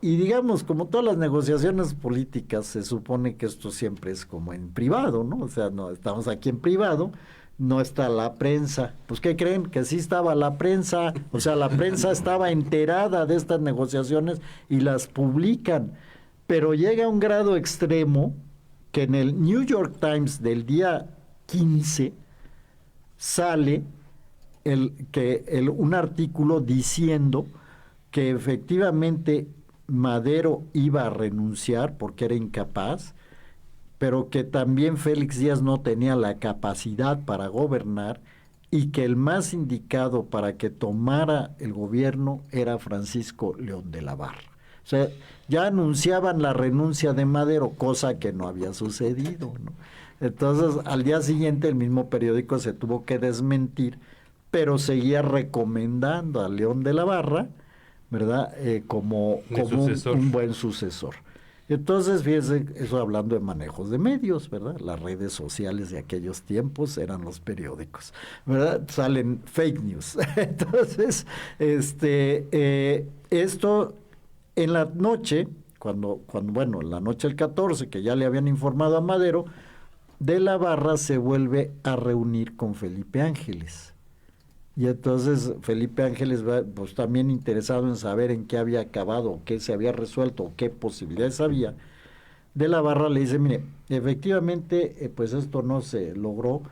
digamos, como todas las negociaciones políticas, se supone que esto siempre es como en privado, ¿no? O sea, no estamos aquí en privado, no está la prensa. Pues, ¿qué creen? Que sí estaba la prensa. O sea, la prensa estaba enterada de estas negociaciones y las publican. Pero llega a un grado extremo que en el New York Times del día 15 sale un artículo diciendo que efectivamente Madero iba a renunciar porque era incapaz, pero que también Félix Díaz no tenía la capacidad para gobernar y que el más indicado para que tomara el gobierno era Francisco León de la Barra. O sea, ya anunciaban la renuncia de Madero, cosa que no había sucedido, ¿no? Entonces, al día siguiente el mismo periódico se tuvo que desmentir, pero seguía recomendando a León de la Barra, ¿verdad? Como un buen sucesor. Entonces, fíjense, eso hablando de manejos de medios, ¿verdad? Las redes sociales de aquellos tiempos eran los periódicos, ¿verdad? Salen fake news. Entonces, esto en la noche, cuando en la noche del 14, que ya le habían informado a Madero, De la Barra se vuelve a reunir con Felipe Ángeles. Y entonces Felipe Ángeles va, pues, también interesado en saber en qué había acabado, qué se había resuelto, qué posibilidades había. De la Barra le dice, mire, efectivamente, pues esto no se logró,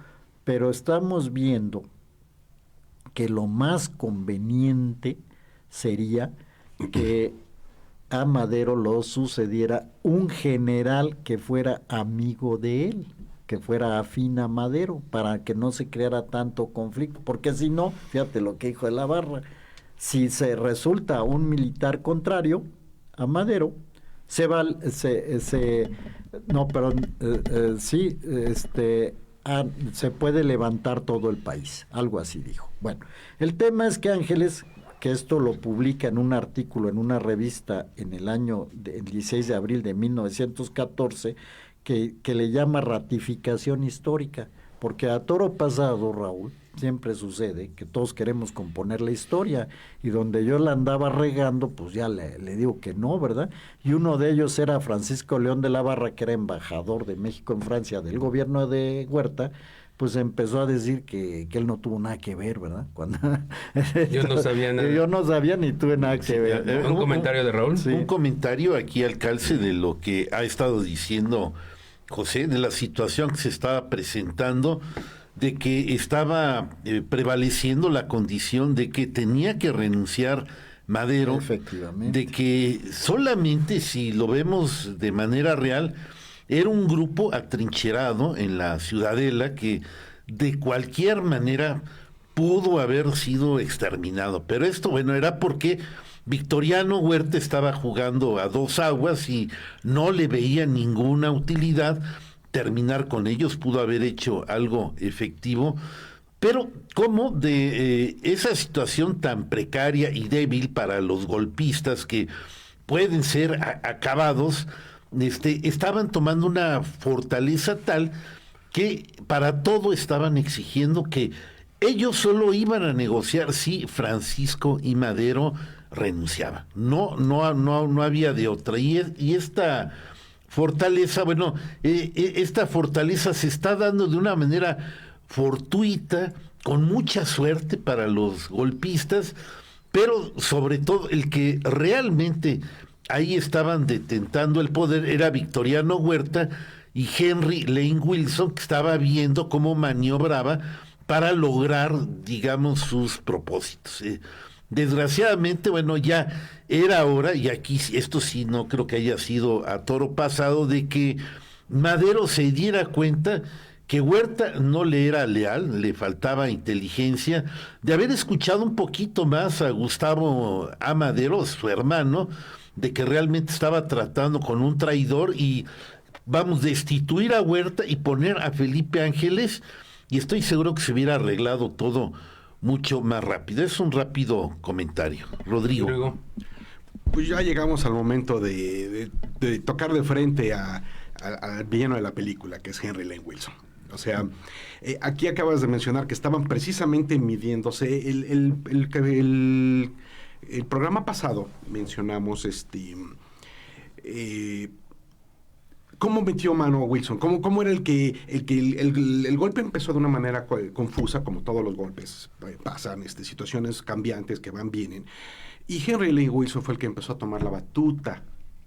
pero estamos viendo que lo más conveniente sería que a Madero lo sucediera un general que fuera amigo de él, que fuera afín a Madero, para que no se creara tanto conflicto, porque si no, fíjate lo que dijo De la Barra, si se resulta un militar contrario a Madero, se puede levantar todo el país, algo así dijo. Bueno, el tema es que Ángeles, que esto lo publica en un artículo en una revista en el 16 de abril de 1914, que le llama ratificación histórica, porque a toro pasado, Raúl, siempre sucede que todos queremos componer la historia, y donde yo la andaba regando, pues ya le digo que no, ¿verdad? Y uno de ellos era Francisco León de la Barra, que era embajador de México en Francia del gobierno de Huerta, pues empezó a decir que él no tuvo nada que ver, ¿verdad? Yo no sabía nada. Yo no sabía ni tuve nada que ver. ¿Un comentario de Raúl? Sí. Un comentario aquí al calce de lo que ha estado diciendo José, de la situación que se estaba presentando, de que estaba prevaleciendo la condición de que tenía que renunciar Madero, efectivamente, de que solamente, si lo vemos de manera real, era un grupo atrincherado en la Ciudadela que de cualquier manera pudo haber sido exterminado. Pero esto, bueno, era porque Victoriano Huerta estaba jugando a dos aguas y no le veía ninguna utilidad terminar con ellos. Pudo haber hecho algo efectivo, pero como de esa situación tan precaria y débil para los golpistas que pueden ser acabados, estaban tomando una fortaleza tal que para todo estaban exigiendo que ellos solo iban a negociar si Francisco y Madero renunciaban. No había de otra. Y esta fortaleza, bueno, esta fortaleza se está dando de una manera fortuita, con mucha suerte para los golpistas, pero sobre todo el que realmente ahí estaban detentando el poder era Victoriano Huerta y Henry Lane Wilson, que estaba viendo cómo maniobraba para lograr, digamos, sus propósitos. Desgraciadamente, bueno, ya era hora, y aquí esto sí no creo que haya sido a toro pasado, de que Madero se diera cuenta que Huerta no le era leal, le faltaba inteligencia, de haber escuchado un poquito más a Gustavo A. Madero, su hermano, de que realmente estaba tratando con un traidor y vamos, destituir a Huerta y poner a Felipe Ángeles, y estoy seguro que se hubiera arreglado todo mucho más rápido. Es un rápido comentario. Rodrigo. Pues ya llegamos al momento de tocar de frente al villano de la película, que es Henry Lane Wilson. O sea, aquí acabas de mencionar que estaban precisamente midiéndose. El programa pasado mencionamos cómo metió mano a Wilson, cómo era el golpe empezó de una manera confusa, como todos los golpes pasan, situaciones cambiantes que vienen. Y Henry Lane Wilson fue el que empezó a tomar la batuta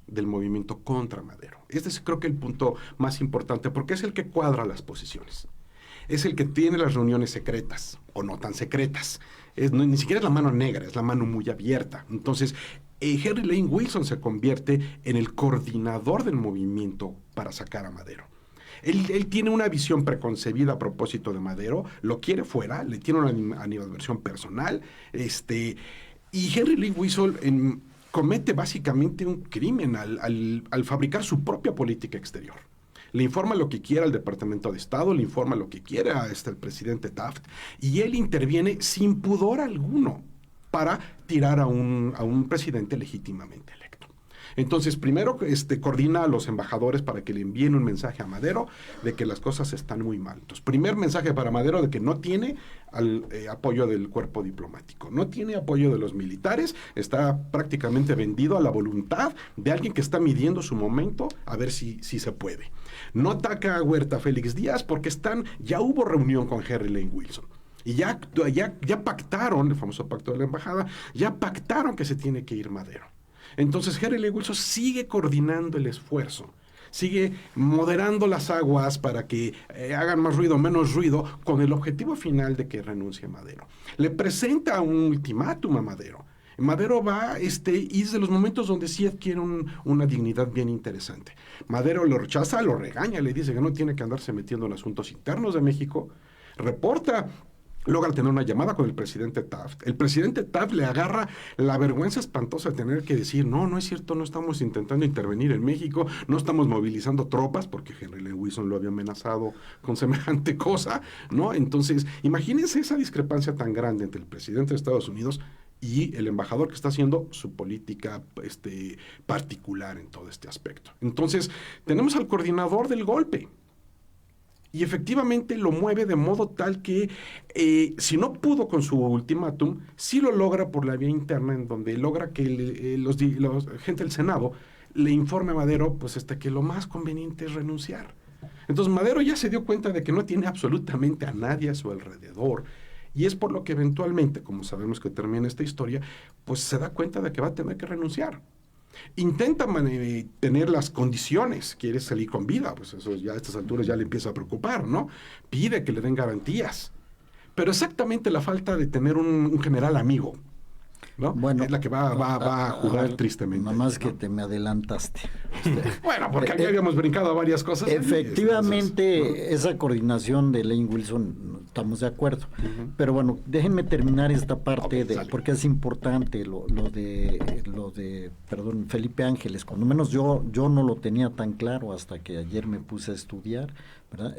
del movimiento contra Madero. Este es, creo que, el punto más importante, porque es el que cuadra las posiciones. Es el que tiene las reuniones secretas, o no tan secretas. Ni siquiera es la mano negra, es la mano muy abierta. Entonces, Henry Lane Wilson se convierte en el coordinador del movimiento para sacar a Madero. Él tiene una visión preconcebida a propósito de Madero, lo quiere fuera, le tiene una animadversión personal, y Henry Lane Wilson comete básicamente un crimen al fabricar su propia política exterior. Le informa lo que quiera al Departamento de Estado, le informa lo que quiera el presidente Taft, y él interviene sin pudor alguno para tirar a un presidente legítimamente electo. Entonces, primero coordina a los embajadores para que le envíen un mensaje a Madero de que las cosas están muy mal. Entonces, primer mensaje para Madero de que no tiene apoyo del cuerpo diplomático, no tiene apoyo de los militares, está prácticamente vendido a la voluntad de alguien que está midiendo su momento a ver si se puede. No ataca a Huerta Félix Díaz porque ya hubo reunión con Henry Lane Wilson. Y ya pactaron, el famoso pacto de la embajada, ya pactaron que se tiene que ir Madero. Entonces Henry Lane Wilson sigue coordinando el esfuerzo, sigue moderando las aguas para que hagan más ruido, menos ruido, con el objetivo final de que renuncie Madero. Le presenta un ultimátum a Madero. Madero va, y es de los momentos donde sí adquiere una dignidad bien interesante. Madero lo rechaza, lo regaña, le dice que no tiene que andarse metiendo en asuntos internos de México, reporta. Logra tener una llamada con el presidente Taft. El presidente Taft le agarra la vergüenza espantosa de tener que decir, no es cierto, no estamos intentando intervenir en México, no estamos movilizando tropas, porque Henry Lane Wilson lo había amenazado con semejante cosa, ¿no? Entonces, imagínense esa discrepancia tan grande entre el presidente de Estados Unidos y el embajador que está haciendo su política particular en todo este aspecto. Entonces, tenemos al coordinador del golpe. Y efectivamente lo mueve de modo tal que, si no pudo con su ultimátum, sí lo logra por la vía interna, en donde logra que la gente del Senado le informe a Madero, pues que lo más conveniente es renunciar. Entonces Madero ya se dio cuenta de que no tiene absolutamente a nadie a su alrededor, y es por lo que eventualmente, como sabemos que termina esta historia, pues se da cuenta de que va a tener que renunciar. Intenta tener las condiciones, quiere salir con vida, pues eso ya a estas alturas ya le empieza a preocupar, ¿no? Pide que le den garantías, pero exactamente la falta de tener un general amigo, ¿no? Bueno, es la que va a jugar tristemente. Nada más, ¿no? Que te me adelantaste. Bueno, porque aquí habíamos brincado a varias cosas. Efectivamente, esa coordinación de Lane Wilson, estamos de acuerdo. Pero bueno, déjenme terminar esta parte, porque es importante lo de Felipe Ángeles. Cuando menos yo no lo tenía tan claro hasta que ayer me puse a estudiar, ¿verdad?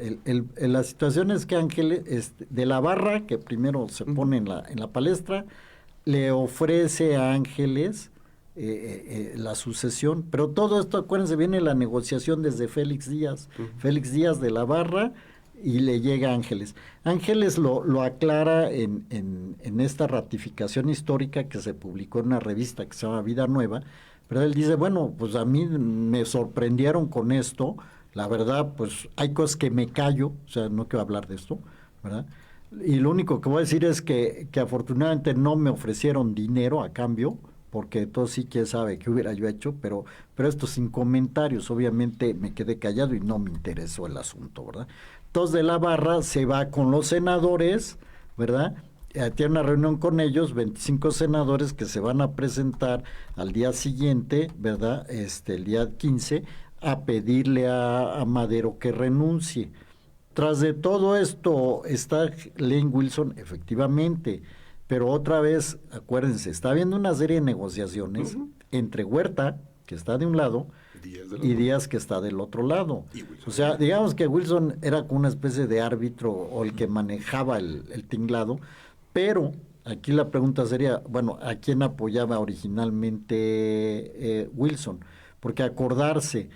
La situación es que Ángeles, de la Barra, que primero se pone en la palestra, le ofrece a Ángeles la sucesión, pero todo esto, acuérdense, viene la negociación desde Félix Díaz, Félix Díaz de la Barra, y le llega a Ángeles. Ángeles lo aclara en esta ratificación histórica que se publicó en una revista que se llama Vida Nueva, pero él dice, bueno, pues a mí me sorprendieron con esto, la verdad, pues hay cosas que me callo, o sea, no quiero hablar de esto, ¿verdad? Y lo único que voy a decir es que afortunadamente no me ofrecieron dinero a cambio, porque todo sí quién sabe qué hubiera yo hecho, pero esto sin comentarios, obviamente me quedé callado y no me interesó el asunto, ¿verdad? Entonces de la Barra se va con los senadores, ¿verdad? Tiene una reunión con ellos, 25 senadores que se van a presentar al día siguiente, ¿verdad? El día 15, a pedirle a Madero que renuncie. Tras de todo esto está Lane Wilson, efectivamente, pero otra vez, acuérdense, está habiendo una serie de negociaciones entre Huerta, que está de un lado, y Díaz, que está del otro lado. O sea, digamos que Wilson era como una especie de árbitro o el que manejaba el tinglado, pero aquí la pregunta sería, bueno, ¿a quién apoyaba originalmente Wilson? Porque acordarse,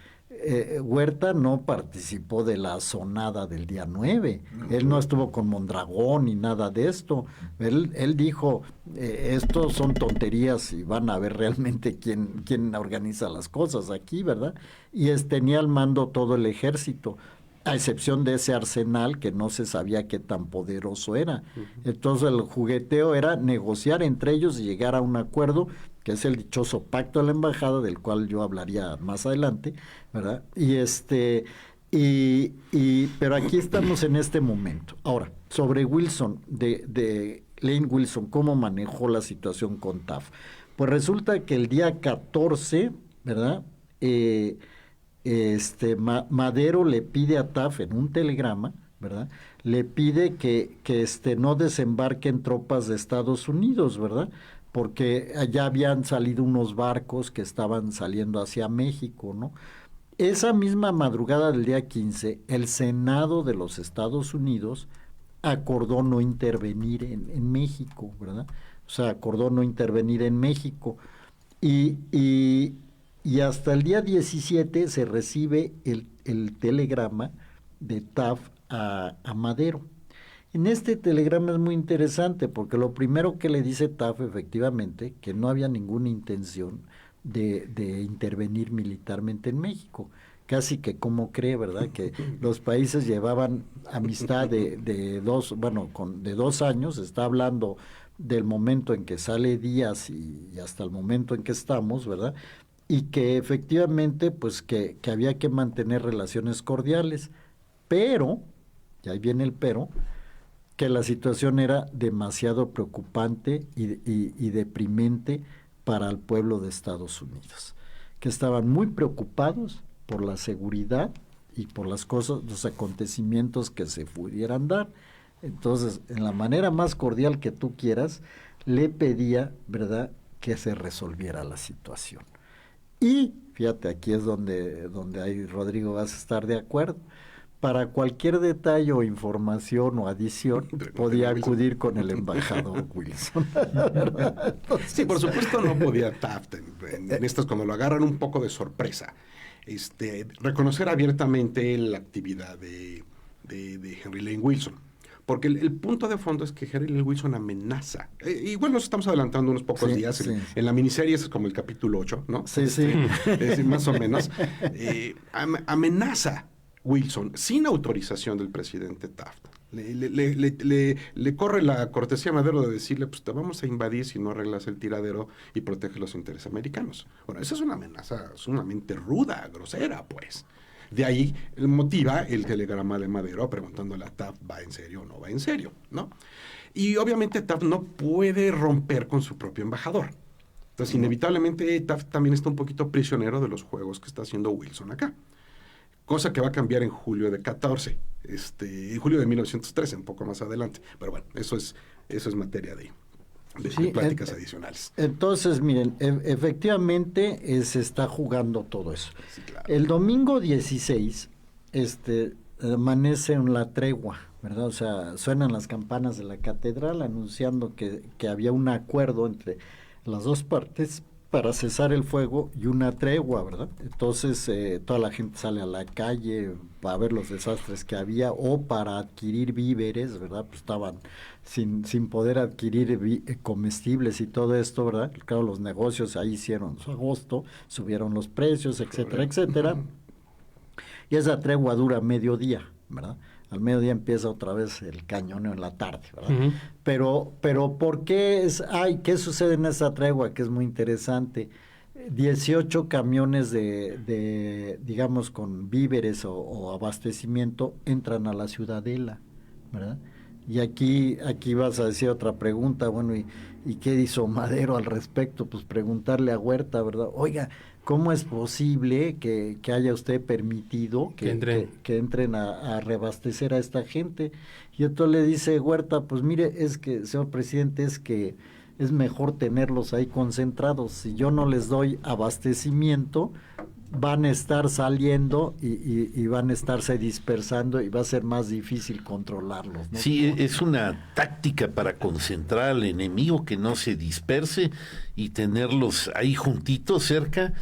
Huerta no participó de la sonada del día 9, él no estuvo con Mondragón ni nada de esto, él dijo, estos son tonterías y van a ver realmente quién organiza las cosas aquí, ¿verdad? Y tenía al mando todo el ejército, a excepción de ese arsenal que no se sabía qué tan poderoso era. Entonces el jugueteo era negociar entre ellos y llegar a un acuerdo, que es el dichoso pacto de la embajada, del cual yo hablaría más adelante, ¿verdad? Pero aquí estamos en este momento. Ahora, sobre Wilson, de Lane Wilson, ¿cómo manejó la situación con Taft? Pues resulta que el día 14, ¿verdad?, Madero le pide a Taft en un telegrama, ¿verdad?, le pide que no desembarquen tropas de Estados Unidos, ¿verdad?, porque allá habían salido unos barcos que estaban saliendo hacia México, ¿no? Esa misma madrugada del día 15, el Senado de los Estados Unidos acordó no intervenir en México, ¿verdad? O sea, acordó no intervenir en México. Y hasta el día 17 se recibe el telegrama de Taft a Madero. En este telegrama es muy interesante porque lo primero que le dice Taft, efectivamente, que no había ninguna intención de intervenir militarmente en México. Casi que como cree, ¿verdad?, que los países llevaban amistad de 2 años, está hablando del momento en que sale Díaz y hasta el momento en que estamos, ¿verdad?, y que efectivamente, pues que había que mantener relaciones cordiales, pero, y ahí viene el pero, que la situación era demasiado preocupante y deprimente para el pueblo de Estados Unidos, que estaban muy preocupados por la seguridad y por las cosas, los acontecimientos que se pudieran dar. Entonces, en la manera más cordial que tú quieras, le pedía, ¿verdad?, que se resolviera la situación. Y, fíjate, aquí es donde ahí, Rodrigo, vas a estar de acuerdo. Para cualquier detalle o información o adición, podía acudir con el embajador Wilson. Entonces, sí, por supuesto no podía Taft en estas, cuando lo agarran un poco de sorpresa, reconocer abiertamente la actividad de Henry Lane Wilson. Porque el punto de fondo es que Henry Lane Wilson amenaza. Igual nos estamos adelantando unos pocos días. Sí. En la miniserie es como el capítulo 8, ¿no? Sí. Más o menos. Amenaza Wilson sin autorización del presidente Taft. Le corre la cortesía a Madero de decirle, pues te vamos a invadir si no arreglas el tiradero y proteges los intereses americanos. Bueno, esa es una amenaza sumamente ruda, grosera, pues. De ahí motiva el telegrama de Madero preguntándole a Taft, ¿va en serio o no va en serio?, ¿no? Y obviamente Taft no puede romper con su propio embajador. Entonces, inevitablemente, Taft también está un poquito prisionero de los juegos que está haciendo Wilson acá. Cosa que va a cambiar en julio de 14, en julio de 1913, un poco más adelante. Pero bueno, eso es materia de pláticas adicionales. Entonces, miren, efectivamente se está jugando todo eso. Sí, claro. El domingo 16 amanece en la tregua, ¿verdad? O sea, suenan las campanas de la catedral anunciando que había un acuerdo entre las dos partes para cesar el fuego y una tregua, ¿verdad? Entonces toda la gente sale a la calle para ver los desastres que había o para adquirir víveres, ¿verdad? Pues estaban sin poder adquirir comestibles y todo esto, ¿verdad? Claro, los negocios ahí hicieron su agosto, subieron los precios, etcétera, etcétera. Y esa tregua dura mediodía, ¿verdad? Al mediodía empieza otra vez el cañoneo en la tarde, ¿verdad? Pero ¿por qué qué sucede en esa tregua? Que es muy interesante. 18 camiones de digamos, con víveres o abastecimiento entran a la Ciudadela, ¿verdad? Y aquí vas a decir otra pregunta, bueno, ¿y qué hizo Madero al respecto? Pues preguntarle a Huerta, ¿verdad? Oiga, ¿cómo es posible que haya usted permitido que entren a reabastecer a esta gente? Y entonces le dice Huerta, pues mire, es que, señor presidente, es que es mejor tenerlos ahí concentrados. Si yo no les doy abastecimiento, van a estar saliendo y van a estarse dispersando y va a ser más difícil controlarlos, ¿no? Sí, es una táctica para concentrar al enemigo, que no se disperse y tenerlos ahí juntitos cerca.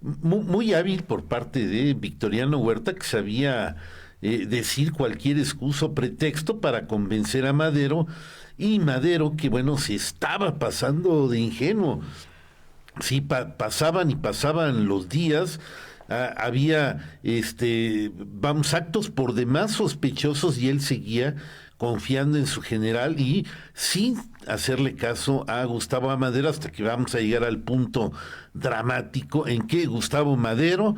Muy hábil por parte de Victoriano Huerta, que sabía decir cualquier excusa o pretexto para convencer a Madero, y Madero, que bueno, se estaba pasando de ingenuo. Sí, pasaban los días, había actos por demás sospechosos, y él seguía confiando en su general y sin hacerle caso a Gustavo Madero, hasta que vamos a llegar al punto dramático en que Gustavo Madero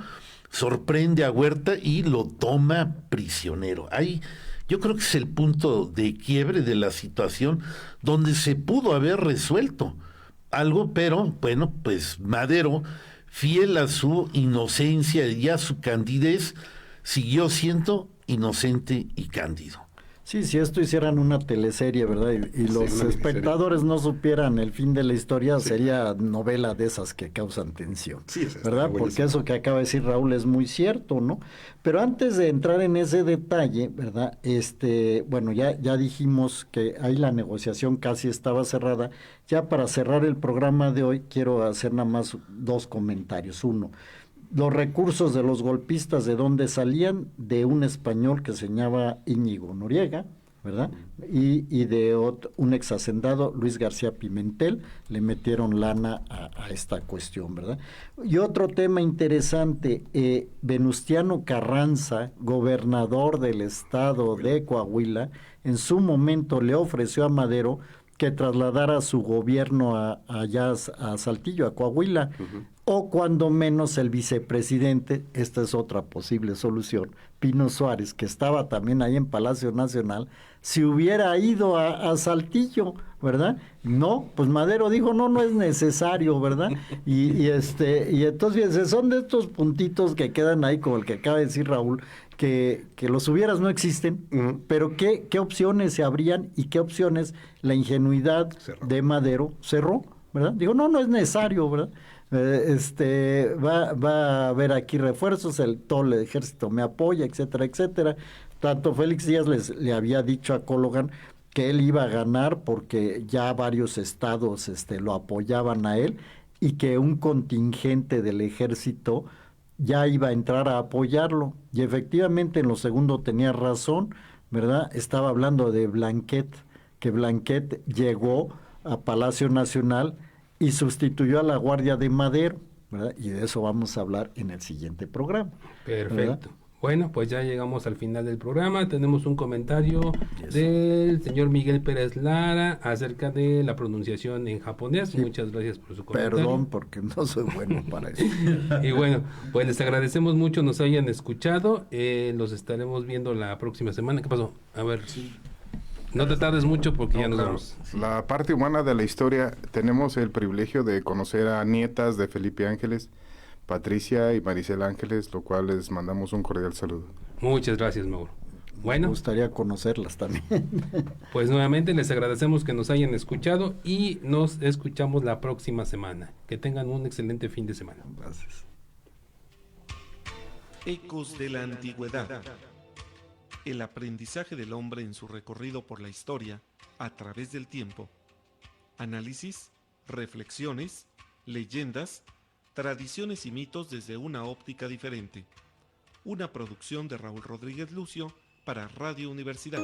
sorprende a Huerta y lo toma prisionero. Ahí yo creo que es el punto de quiebre de la situación, donde se pudo haber resuelto algo, pero bueno, pues Madero, fiel a su inocencia y a su candidez, siguió siendo inocente y cándido. Sí, si esto hicieran una teleserie, ¿verdad? Y los espectadores no supieran el fin de la historia, sería novela de esas que causan tensión, ¿verdad? Porque eso que acaba de decir Raúl es muy cierto, ¿no? Pero antes de entrar en ese detalle, ¿verdad? Bueno, ya dijimos que ahí la negociación casi estaba cerrada. Ya para cerrar el programa de hoy, quiero hacer nada más 2 comentarios. Uno, los recursos de los golpistas, ¿de dónde salían? De un español que se llamaba Íñigo Noriega, ¿verdad? Y de un ex hacendado, Luis García Pimentel, le metieron lana a esta cuestión, ¿verdad? Y otro tema interesante, Venustiano Carranza, gobernador del estado de Coahuila, en su momento le ofreció a Madero que trasladara su gobierno allá a Saltillo, a Coahuila, o cuando menos el vicepresidente, esta es otra posible solución, Pino Suárez, que estaba también ahí en Palacio Nacional, si hubiera ido a Saltillo, ¿verdad? No, pues Madero dijo, no es necesario, ¿verdad? Y entonces, fíjense, son de estos puntitos que quedan ahí, como el que acaba de decir Raúl, que los hubieras no existen, pero ¿qué opciones se abrían y qué opciones la ingenuidad de Madero cerró, ¿verdad? Digo, no es necesario, ¿verdad? Va a haber aquí refuerzos, todo el ejército me apoya, etcétera, etcétera. Tanto Félix Díaz le había dicho a Cologan que él iba a ganar porque ya varios estados lo apoyaban a él y que un contingente del ejército ya iba a entrar a apoyarlo. Y efectivamente en lo segundo tenía razón, ¿verdad? Estaba hablando de Blanquet, que Blanquet llegó a Palacio Nacional y sustituyó a la Guardia de Madero, ¿verdad? Y de eso vamos a hablar en el siguiente programa. Perfecto. ¿Verdad? Bueno, pues ya llegamos al final del programa. Tenemos un comentario del señor Miguel Pérez Lara acerca de la pronunciación en japonés. Sí. Muchas gracias por su comentario. Perdón, porque no soy bueno para eso. Y bueno, pues les agradecemos mucho nos hayan escuchado. Los estaremos viendo la próxima semana. ¿Qué pasó? A ver. Sí. No te tardes mucho porque ya nos vamos. La parte humana de la historia, tenemos el privilegio de conocer a nietas de Felipe Ángeles, Patricia y Maricela Ángeles, lo cual les mandamos un cordial saludo. Muchas gracias, Mauro. Bueno, me gustaría conocerlas también. Pues nuevamente les agradecemos que nos hayan escuchado y nos escuchamos la próxima semana. Que tengan un excelente fin de semana. Gracias. Ecos de la antigüedad. El aprendizaje del hombre en su recorrido por la historia a través del tiempo. Análisis, reflexiones, leyendas, tradiciones y mitos desde una óptica diferente. Una producción de Raúl Rodríguez Lucio para Radio Universidad.